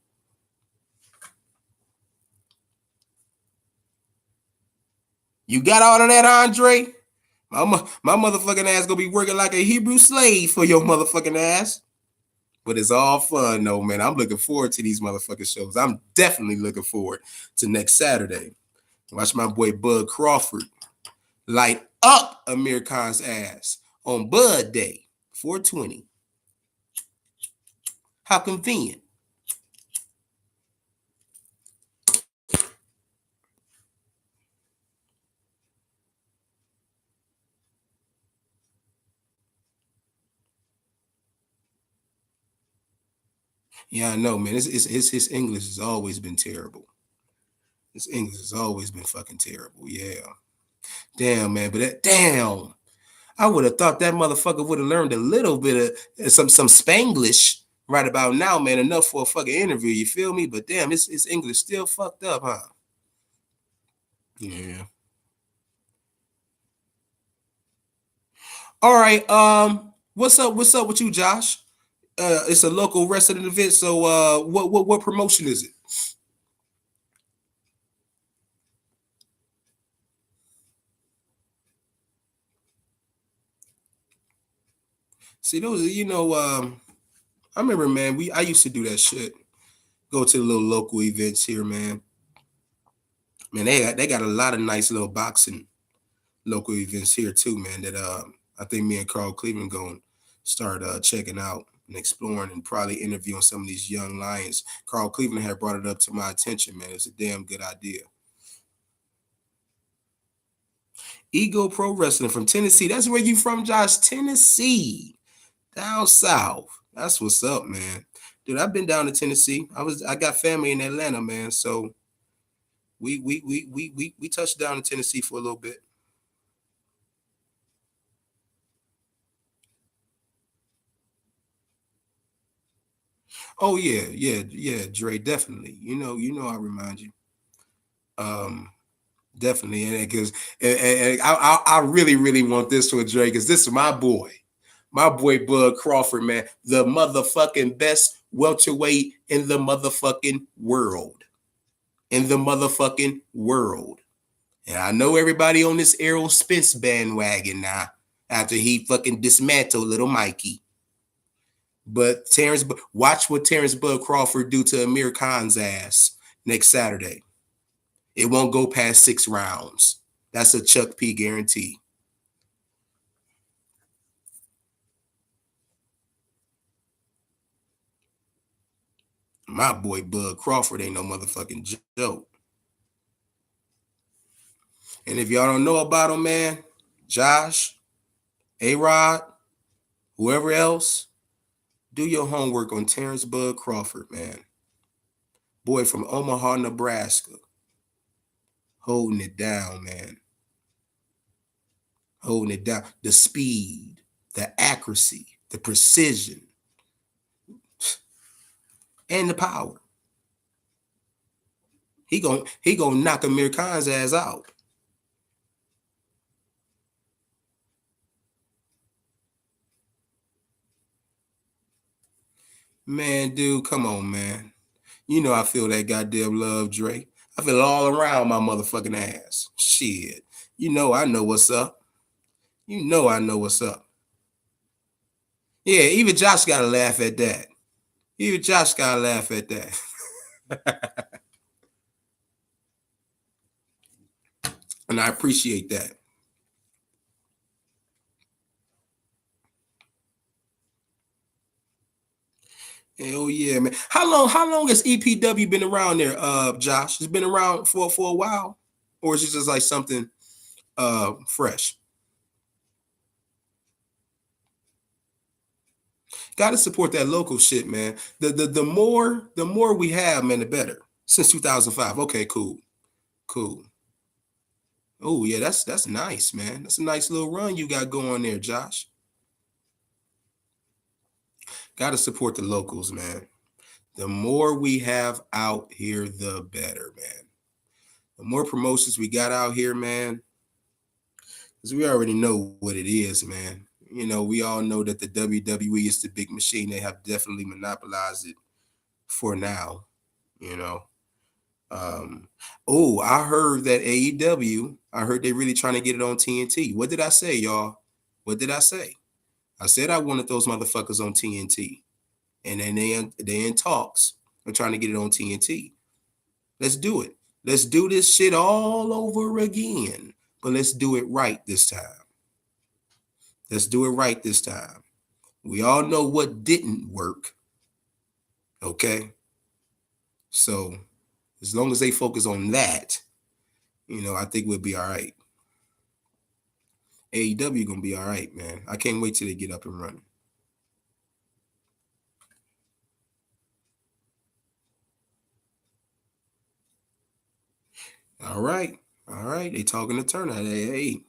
You got all of that, Andre? My motherfucking ass gonna be working like a Hebrew slave for your motherfucking ass. But it's all fun, though, man. I'm looking forward to these motherfucking shows. I'm definitely looking forward to next Saturday. Watch my boy Bud Crawford light up Amir Khan's ass on Bud Day, 420. How convenient. Yeah, I know, man. His English has always been terrible. His English has always been fucking terrible. Yeah. Damn, man. Damn. I would have thought that motherfucker would have learned a little bit of some Spanglish right about now, man. Enough for a fucking interview. You feel me? But damn, his English still fucked up, huh? Yeah. All right. What's up? What's up with you, Josh? It's a local wrestling event. So, what promotion is it? See, those, I remember, man. I used to do that shit. Go to the little local events here, man. Man, they got a lot of nice little boxing local events here too, man. That I think me and Carl Cleveland going to start checking out and exploring and probably interviewing some of these young lions. Carl Cleveland had brought it up to my attention, man. It's a damn good idea. Ego Pro Wrestling from Tennessee. That's where you from, Josh? Tennessee, down south. That's what's up, man. Dude, I've been down to Tennessee. I got family in Atlanta, man. So we touched down in Tennessee for a little bit. Oh yeah, Dre, definitely. I remind you. Um, Definitely, and because I really, really want this to Dre because this is my boy Bud Crawford, man, the motherfucking best welterweight in the motherfucking world, And I know everybody on this Errol Spence bandwagon now after he fucking dismantled little Mikey. But watch what Terrence Bud Crawford do to Amir Khan's ass next Saturday. It won't go past 6 rounds. That's a Chuck P guarantee. My boy Bud Crawford ain't no motherfucking joke. And if y'all don't know about him, man, Josh, A-Rod, whoever else, do your homework on Terrence Bud Crawford, man. Boy from Omaha, Nebraska. Holding it down, man. Holding it down. The speed, the accuracy, the precision, and the power. He gonna knock Amir Khan's ass out. Man, dude, come on, man. You know I feel that goddamn love, Dre. I feel it all around my motherfucking ass. Shit. You know I know what's up. You know I know what's up. Yeah, even Josh gotta laugh at that. Even Josh gotta laugh at that. And I appreciate that. Hell yeah, man. How long has EPW been around there, Josh? It's been around for a while? Or is it just like something fresh? Gotta support that local shit, man. The more we have, man, the better. Since 2005. Okay, cool. Cool. Oh, yeah, that's nice, man. That's a nice little run you got going there, Josh. Gotta support the locals, man. The more we have out here, the better, man. The more promotions we got out here, man, because we already know what it is, man. You know, we all know that the WWE is the big machine. They have definitely monopolized it for now, you know. Um, oh, I heard that AEW, I heard they really trying to get it on TNT. What did I say, y'all? What did I say? I said I wanted those motherfuckers on TNT. And then they in talks. They're trying to get it on TNT. Let's do it. Let's do this shit all over again. But let's do it right this time. Let's do it right this time. We all know what didn't work. Okay. So as long as they focus on that, I think we'll be all right. AEW gonna be all right, man. I can't wait till they get up and running. All right. All right. They talking to Turner. Hey,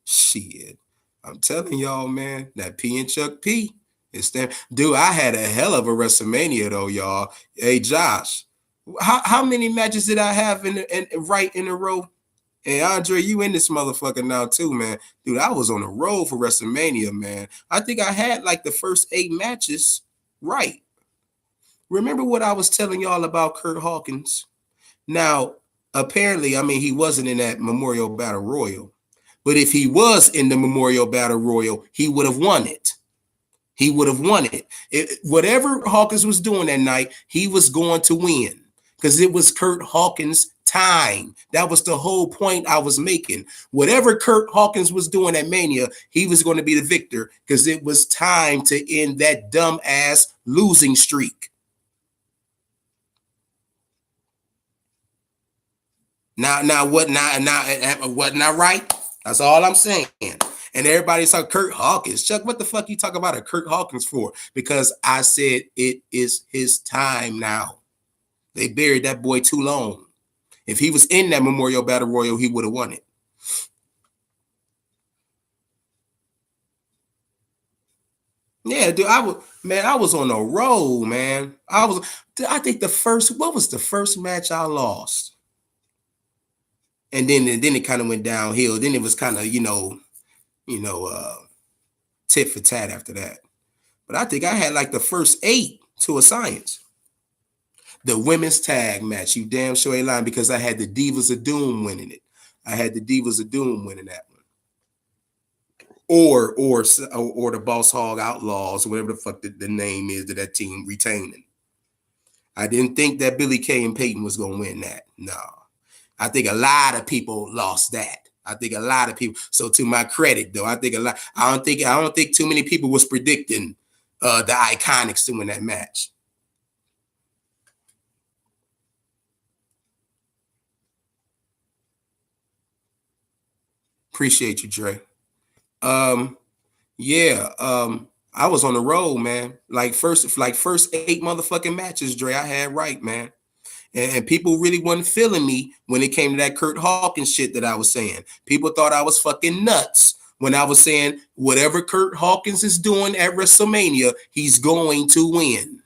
shit. I'm telling y'all, man, that P and Chuck P is there. Dude, I had a hell of a WrestleMania though, y'all. Hey, Josh, how many matches did I have right in a row? Hey, Andre, you in this motherfucker now too, man. Dude, I was on the road for WrestleMania, man. I think I had like the first 8 matches right. Remember what I was telling y'all about Kurt Hawkins? Now, apparently, I mean, he wasn't in that Memorial Battle Royal. But if he was in the Memorial Battle Royal, he would have won it. He would have won it. Whatever Hawkins was doing that night, he was going to win because it was Kurt Hawkins' time. That was the whole point I was making. Whatever Kurt Hawkins was doing at Mania, he was going to be the victor because it was time to end that dumbass losing streak. Now, what? What? Not right? That's all I'm saying. And everybody's like Kurt Hawkins. Chuck, what the fuck you talk about a Kurt Hawkins for? Because I said it is his time now. They buried that boy too long. If he was in that Memorial Battle Royal, he would have won it. Yeah, dude, I was on a roll, man. I think what was the first match I lost? And then it kind of went downhill. Then it was kind of, tit for tat after that. But I think I had like the first 8 to a science. The women's tag match, you damn sure ain't lying, because I had the Divas of Doom winning it. I had the Divas of Doom winning that one. Or the Boss Hog Outlaws, whatever the fuck the name is of that team retaining. I didn't think that Billy Kay and Peyton was gonna win that. No. I think a lot of people lost that. I think a lot of people. So to my credit, though, I don't think too many people was predicting the Iconics to win that match. Appreciate you, Dre. Yeah. I was on the road, man. Like first 8 motherfucking matches, Dre. I had right, man. And people really wasn't feeling me when it came to that Kurt Hawkins shit that I was saying. People thought I was fucking nuts when I was saying whatever Kurt Hawkins is doing at WrestleMania, he's going to win.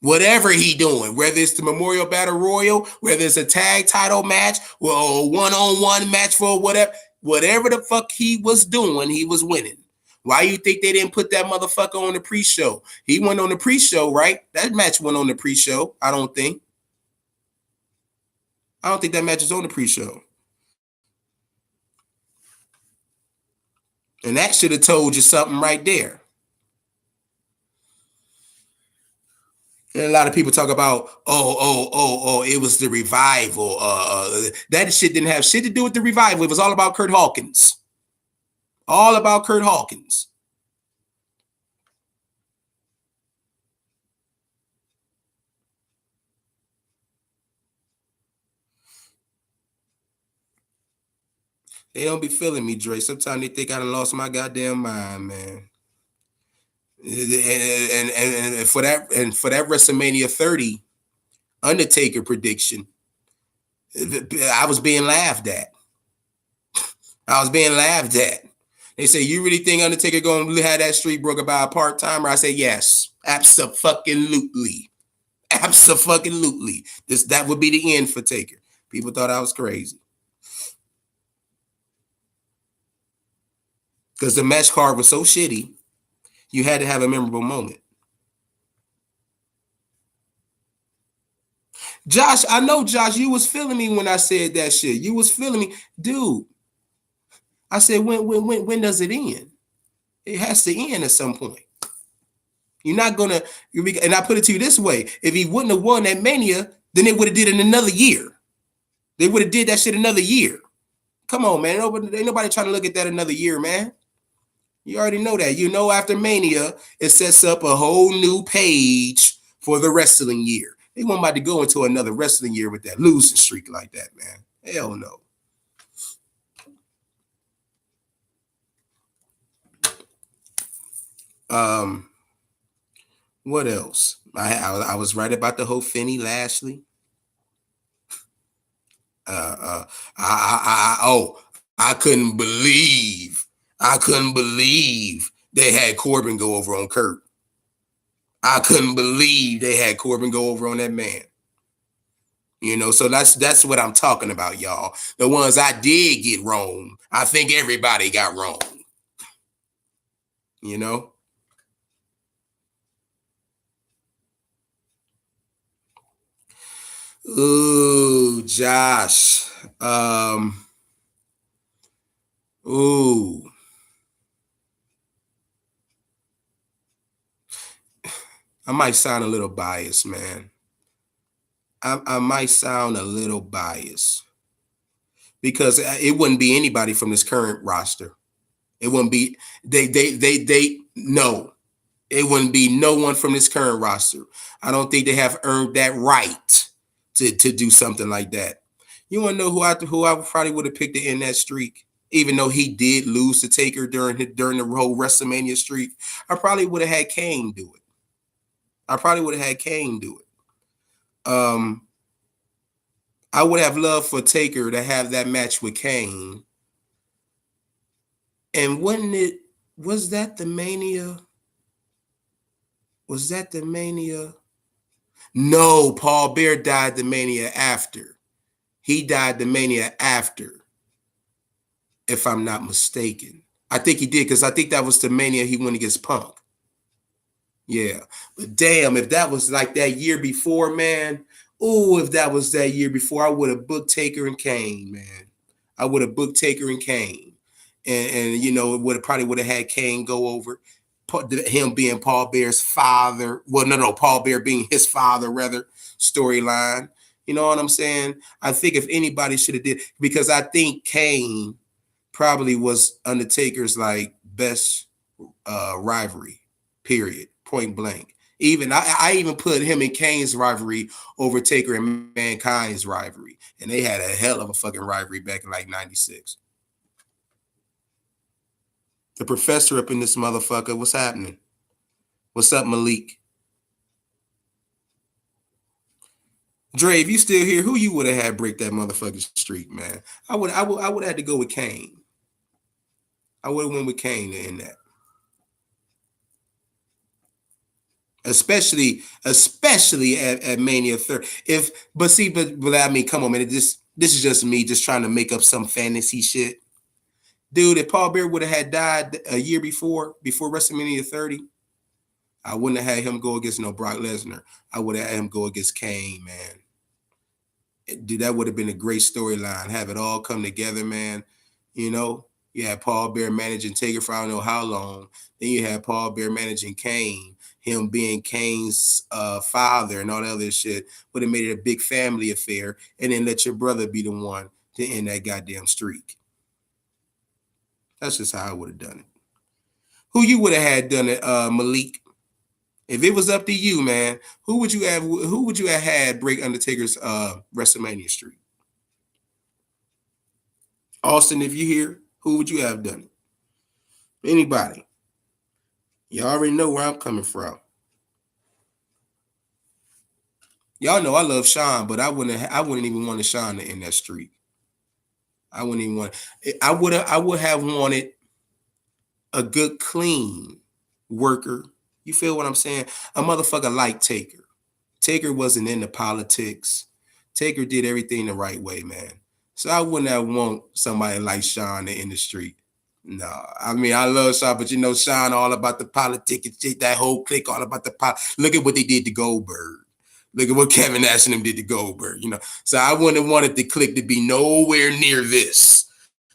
Whatever he doing, whether it's the Memorial Battle Royal, whether it's a tag title match, or a one-on-one match for whatever the fuck he was doing, he was winning. Why you think they didn't put that motherfucker on the pre-show? He went on the pre-show, right? That match went on the pre-show. I don't think that match is on the pre-show. And that should have told you something right there. And a lot of people talk about, it was the revival. That shit didn't have shit to do with the revival. It was all about Kurt Hawkins. All about Kurt Hawkins. They don't be feeling me, Dre. Sometimes they think I done lost my goddamn mind, man. And for that WrestleMania 30 Undertaker prediction, I was being laughed at. They say, you really think Undertaker gonna have that streak broken by a part-timer? I say, yes, absolutely. Absolutely. That would be the end for Taker. People thought I was crazy. Because the match card was so shitty, you had to have a memorable moment. Josh, I know, Josh, you was feeling me when I said that shit. You was feeling me. Dude, I said, when does it end? It has to end at some point. You're not going to, and I put it to you this way. If he wouldn't have won that Mania, then they would have did it in another year. They would have did that shit another year. Come on, man. Ain't nobody trying to look at that another year, man. You already know that. You know, after Mania, it sets up a whole new page for the wrestling year. They weren't about to go into another wrestling year with that losing streak like that, man. Hell no. What else? I was right about the whole Finney Lashley. I couldn't believe they had Corbin go over on Kurt. I couldn't believe they had Corbin go over on that man. You know, so that's what I'm talking about, y'all. The ones I did get wrong, I think everybody got wrong. You know? Ooh, Josh. Ooh. I might sound a little biased, man. I might sound a little biased because it wouldn't be anybody from this current roster. It wouldn't be no. It wouldn't be no one from this current roster. I don't think they have earned that right to do something like that. You want to know who I probably would have picked to end that streak, even though he did lose to Taker during the whole WrestleMania streak. I probably would have had Kane do it. I would have loved for Taker to have that match with Kane. And was that the Mania? Was that the Mania? No, Paul Bear died the Mania after. He died the Mania after, if I'm not mistaken. I think he did, because I think that was the Mania he went against Punk. Yeah. But damn, if that was like that year before, man. Oh, if that was that year before, I would have booked Taker and Kane, man. I would have booked Taker and Kane. And you know, it probably would have had Kane go over. Him being Paul Bear's father. Well, no, Paul Bear being his father, rather, storyline. You know what I'm saying? I think if anybody should have did, because I think Kane probably was Undertaker's like best rivalry, period, point blank. Even I even put him and Kane's rivalry over Taker and Mankind's rivalry, and they had a hell of a fucking rivalry back in like '96. The professor up in this motherfucker. What's happening? What's up, Malik? Dre, if you still here, who you would have had break that motherfucking streak, man? I would have had to go with Kane. I would have went with Kane in that. Especially at Mania 30. But I mean, come on, man. This is just me just trying to make up some fantasy shit. Dude, if Paul Bear would have had died a year before WrestleMania 30, I wouldn't have had him go against no Brock Lesnar. I would have had him go against Kane, man. Dude, that would have been a great storyline. Have it all come together, man. You know, you had Paul Bear managing Taker for I don't know how long. Then you had Paul Bear managing Kane, him being Kane's father and all that other shit. Would have made it a big family affair, and then let your brother be the one to end that goddamn streak. That's just how I would have done it. Who you would have had done it, Malik? If it was up to you, man, who would you have had break Undertaker's WrestleMania streak? Austin, if you here, who would you have done it? Anybody? You already know where I'm coming from. Y'all know I love Sean, but I wouldn't even want Sean to end that streak. I wouldn't even want. I would have wanted a good clean worker. You feel what I'm saying? A motherfucker like Taker. Taker wasn't into politics. Taker did everything the right way, man. So I wouldn't have want somebody like Sean in the street. No, I mean, I love Sean, but you know, Sean all about the politics and shit, that whole clique all about the politics. Look at what they did to Goldberg. Look at what Kevin Nash and them did to Goldberg, you know. So I wouldn't have wanted the clique to be nowhere near this.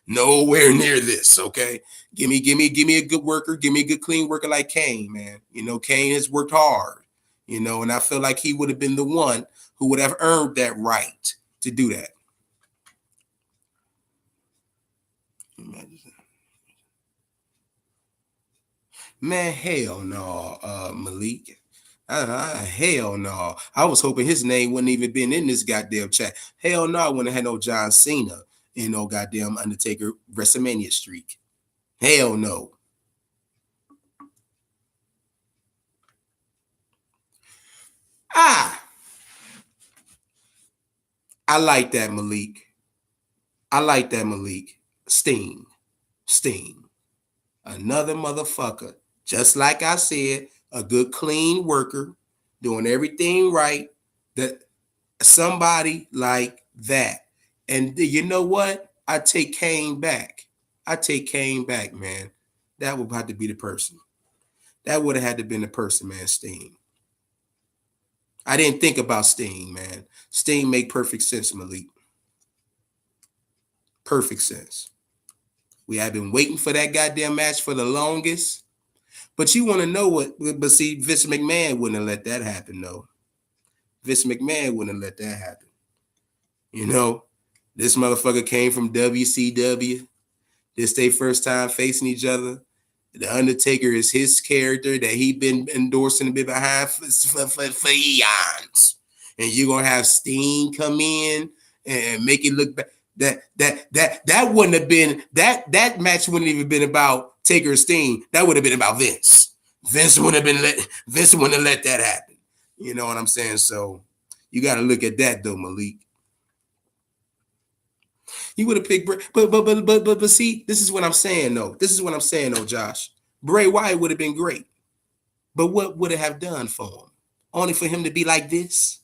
Nowhere near this, okay? Give me a good worker. Give me a good clean worker like Kane, man. You know, Kane has worked hard, you know, and I feel like he would have been the one who would have earned that right to do that. Man, hell no, Malik. Hell no. I was hoping his name wouldn't even been in this goddamn chat. Hell no, I wouldn't have had no John Cena in no goddamn Undertaker WrestleMania streak. Hell no. I like that, Malik. I like that, Malik. Sting. Another motherfucker. Just like I said, a good clean worker, doing everything right. That somebody like that. And you know what? I take Kane back. Man. That would have to be the person. That would have had to been the person, man, Sting. I didn't think about Sting, man. Sting make perfect sense, Malik. Perfect sense. We have been waiting for that goddamn match for the longest. But you want to know what? But see, Vince McMahon wouldn't have let that happen, though. Vince McMahon wouldn't have let that happen. You know, this motherfucker came from WCW. This their first time facing each other. The Undertaker is his character that he been endorsing a bit behind for eons. And you're gonna have Sting come in and make it look bad. That wouldn't have been that match wouldn't even been about Taker and Sting. That would have been about Vince. Vince wouldn't have let that happen. You know what I'm saying? So you got to look at that though, Malik. You would have picked Bray, but see, this is what I'm saying though. Josh. Bray Wyatt would have been great, but what would it have done for him? Only for him to be like this.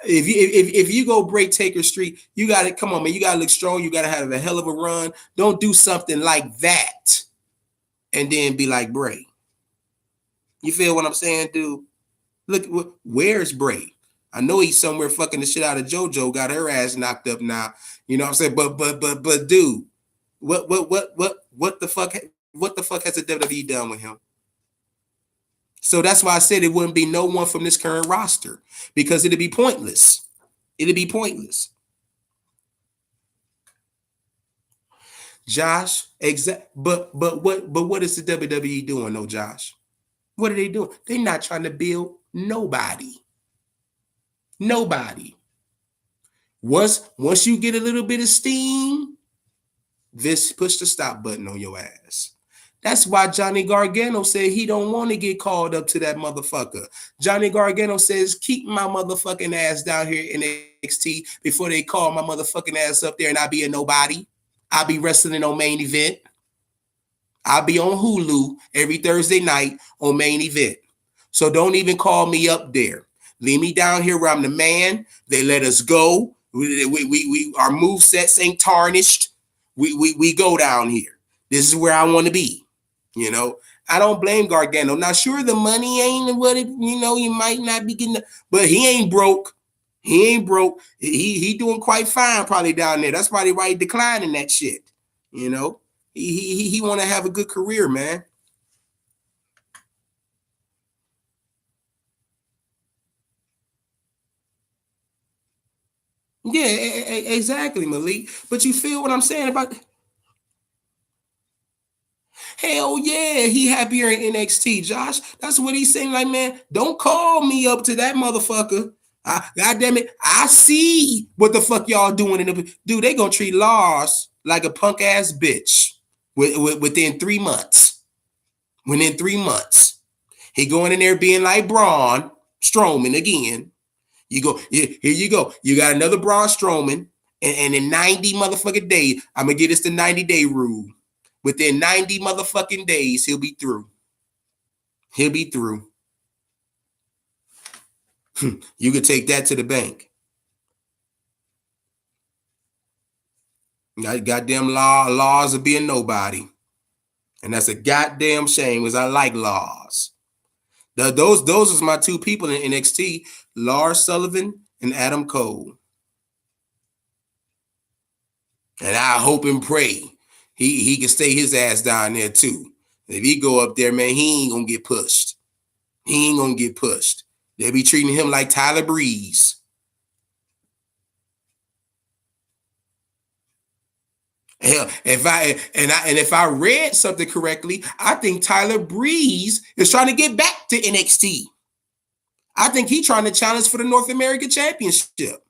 If you go break Taker Street, you got to come on, man. You got to look strong. You got to have a hell of a run. Don't do something like that, and then be like Bray. You feel what I'm saying, dude? Look, where's Bray? I know he's somewhere fucking the shit out of JoJo. Got her ass knocked up now. You know what I'm saying? But, dude, what the fuck? What the fuck has the WWE done with him? So that's why I said it wouldn't be no one from this current roster because it'd be pointless. Josh, exact. But what is the WWE doing, though, Josh? What are they doing? They're not trying to build nobody. Nobody. Once you get a little bit of steam, this push the stop button on your ass. That's why Johnny Gargano said he don't want to get called up to that motherfucker. Johnny Gargano says, keep my motherfucking ass down here in NXT before they call my motherfucking ass up there and I be a nobody. I'll be wrestling on Main Event. I'll be on Hulu every Thursday night on Main Event. So don't even call me up there. Leave me down here where I'm the man. They let us go. Our movesets ain't tarnished. We go down here. This is where I want to be. You know, I don't blame Gargano. Now, sure, the money ain't what it, you might not be getting, but he ain't broke. He ain't broke. He doing quite fine probably down there. That's probably why he declining that shit. You know, he want to have a good career, man. Yeah, exactly, Malik. But you feel what I'm saying about? Hell yeah, he happier in NXT, Josh. That's what he's saying. Like, man, don't call me up to that motherfucker. God damn it, I see what the fuck y'all doing. Dude, they gonna treat Lars like a punk ass bitch within 3 months. Within 3 months, he going in there being like Braun Strowman again. You go, here you go. You got another Braun Strowman, and in 90 motherfucking days, I'm gonna get this the 90-day rule. Within 90 motherfucking days, he'll be through. He'll be through. You could take that to the bank. Goddamn laws of being nobody. And that's a goddamn shame because I like laws. Those are my two people in NXT, Lars Sullivan and Adam Cole. And I hope and pray he can stay his ass down there too. If he go up there, man, he ain't gonna get pushed. He ain't gonna get pushed. They be treating him like Tyler Breeze. Hell, if I read something correctly, I think Tyler Breeze is trying to get back to NXT. I think he's trying to challenge for the North American Championship.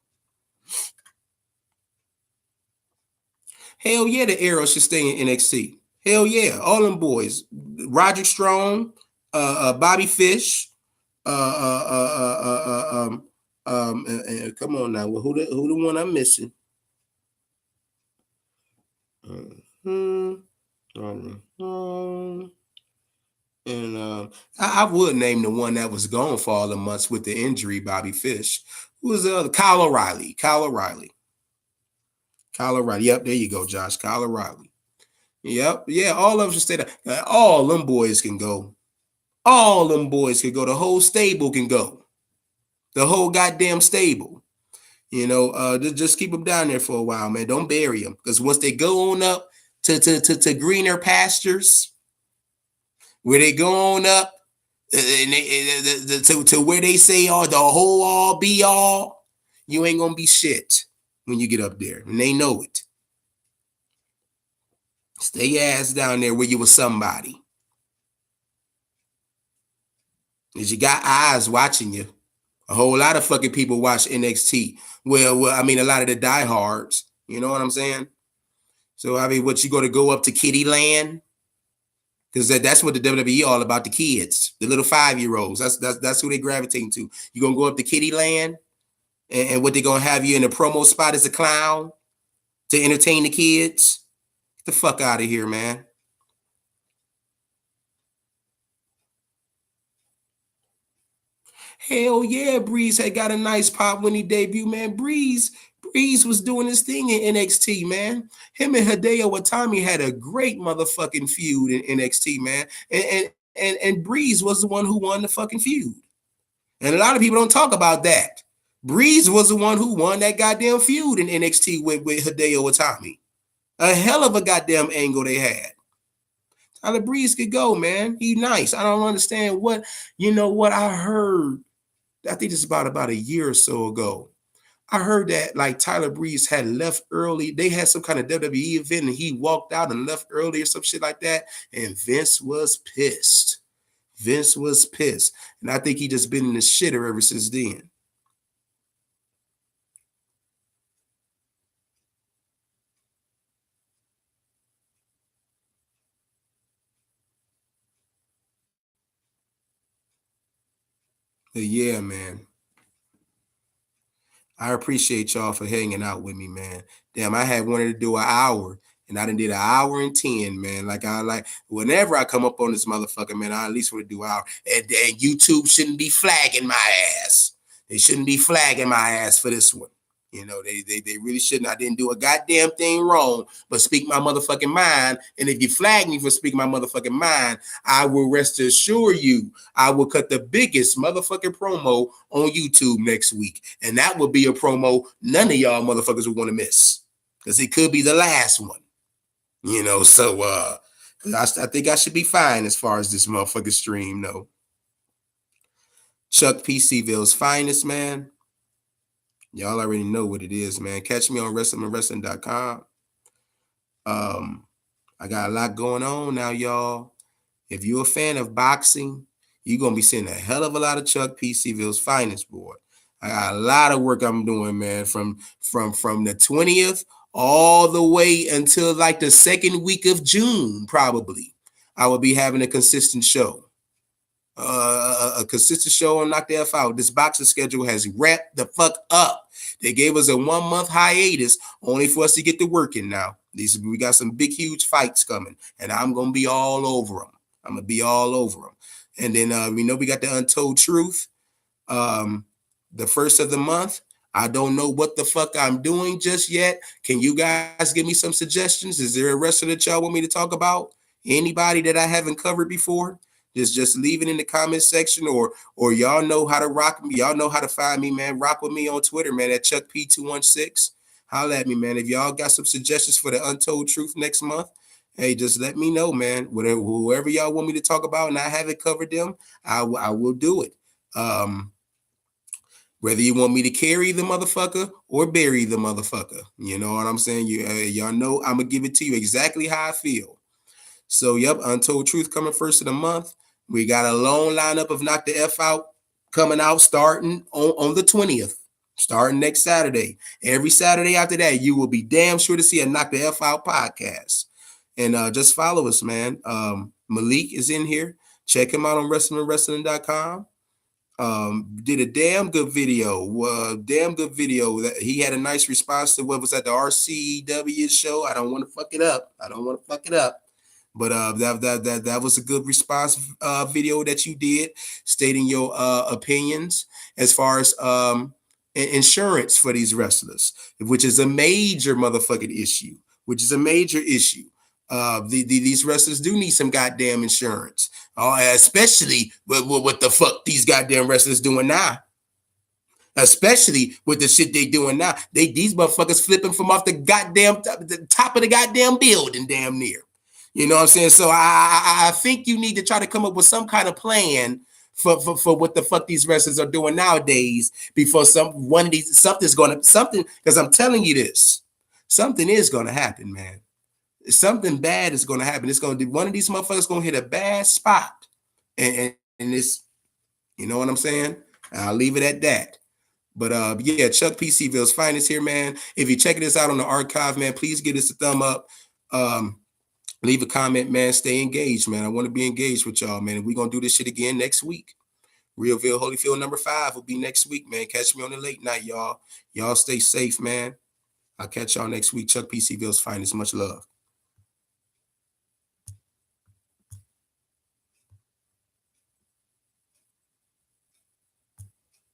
Hell yeah, the Arrow should stay in NXT. Hell yeah, all them boys. Roderick Strong, Bobby Fish, come on now, who the one I'm missing? And I would name the one that was gone for all the months with the injury, Bobby Fish. Who was the other? Kyle O'Reilly. Yep, there you go, Josh. Kyle O'Reilly. Yep. Yeah, all of them should stay there. All them boys can go. All them boys can go. The whole stable can go. The whole goddamn stable. Just keep them down there for a while, man. Don't bury them. Because once they go on up to greener pastures, where they go on up to where they say the whole all be all, you ain't gonna be shit when you get up there, and they know it. Stay your ass down there where you was somebody. Because you got eyes watching you. A whole lot of fucking people watch NXT. Well, I mean, a lot of the diehards. You know what I'm saying? So, I mean, what, you going to go up to Kitty Land? Because that's what the WWE all about, the kids, the little 5-year-olds. That's who they gravitating to. You going to go up to Kitty Land? And what they going to have you in a promo spot as a clown to entertain the kids? Get the fuck out of here, man. Hell yeah, Breeze had got a nice pop when he debuted, man. Breeze was doing his thing in NXT, man. Him and Hideo Itami had a great motherfucking feud in NXT, man. And Breeze was the one who won the fucking feud. And a lot of people don't talk about that. Breeze was the one who won that goddamn feud in NXT with Hideo Itami. A hell of a goddamn angle they had. Tyler Breeze could go, man. He nice. I don't understand what I heard. I think it's about a year or so ago. I heard that like Tyler Breeze had left early. They had some kind of WWE event and he walked out and left early or some shit like that. And Vince was pissed. Vince was pissed. And I think he just been in the shitter ever since then. But yeah, man. I appreciate y'all for hanging out with me, man. Damn, I had wanted to do an hour, and I done did an hour and 10, man. Like I like whenever I come up on this motherfucker, man, I at least want to do an hour. And YouTube shouldn't be flagging my ass. They shouldn't be flagging my ass for this one. You know, they really shouldn't. I didn't do a goddamn thing wrong, but speak my motherfucking mind. And if you flag me for speaking my motherfucking mind, I will rest assure you, I will cut the biggest motherfucking promo on YouTube next week. And that will be a promo none of y'all motherfuckers would want to miss. Because it could be the last one. You know, so I think I should be fine as far as this motherfucking stream, though. Chuck P. C-Ville's finest, man. Y'all already know what it is, man. Catch me on WrestlingWrestling.com. I got a lot going on now, y'all. If you're a fan of boxing, you're going to be seeing a hell of a lot of Chuck P. C-Ville's finest, boy. I got a lot of work I'm doing, man, from the 20th all the way until like the second week of June, probably. I will be having a consistent show. A consistent show on Knock the F Out. This boxing schedule has wrapped the fuck up. They gave us a 1 month hiatus only for us to get to working now. We got some big, huge fights coming, and I'm going to be all over them. I'm going to be all over them. And then we know we got the Untold Truth. The first of the month. I don't know what the fuck I'm doing just yet. Can you guys give me some suggestions? Is there a wrestler that y'all want me to talk about? Anybody that I haven't covered before? Just leave it in the comment section, or y'all know how to rock me. Y'all know how to find me, man. Rock with me on Twitter, man, at Chuck P216. Holla at me, man. If y'all got some suggestions for the Untold Truth next month, hey, just let me know, man. Whoever y'all want me to talk about and I haven't covered them, I will do it. Whether you want me to carry the motherfucker or bury the motherfucker. You know what I'm saying? Y'all know I'm going to give it to you exactly how I feel. So, yep, Untold Truth coming first of the month. We got a long lineup of Knock the F Out coming out starting on the 20th, starting next Saturday. Every Saturday after that, you will be damn sure to see a Knock the F Out podcast. And just follow us, man. Malik is in here. Check him out on WrestlingWrestling.com. Did a damn good video. That he had a nice response to what was at the RCW show. I don't want to fuck it up. But that was a good response video that you did, stating your opinions as far as insurance for these wrestlers, which is a major motherfucking issue. These wrestlers do need some goddamn insurance, especially with what the fuck these goddamn wrestlers doing now. Especially with the shit they doing now. These motherfuckers flipping from off the top of the goddamn building, damn near. You know what I'm saying? So I think you need to try to come up with some kind of plan for what the fuck these wrestlers are doing nowadays before something's gonna because I'm telling you this, something is gonna happen, man. Something bad is gonna happen. It's gonna be one of these motherfuckers gonna hit a bad spot. And it's, you know what I'm saying? I'll leave it at that. But yeah, Chuck P. C-Ville's finest here, man. If you're checking this out on the archive, man, please give us a thumb up. Leave a comment, man. Stay engaged, man. I want to be engaged with y'all, man. And we're going to do this shit again next week. Realville Holyfield number 5 will be next week, man. Catch me on the late night, y'all. Y'all stay safe, man. I'll catch y'all next week. Chuck P. C-Ville's finest. Much love.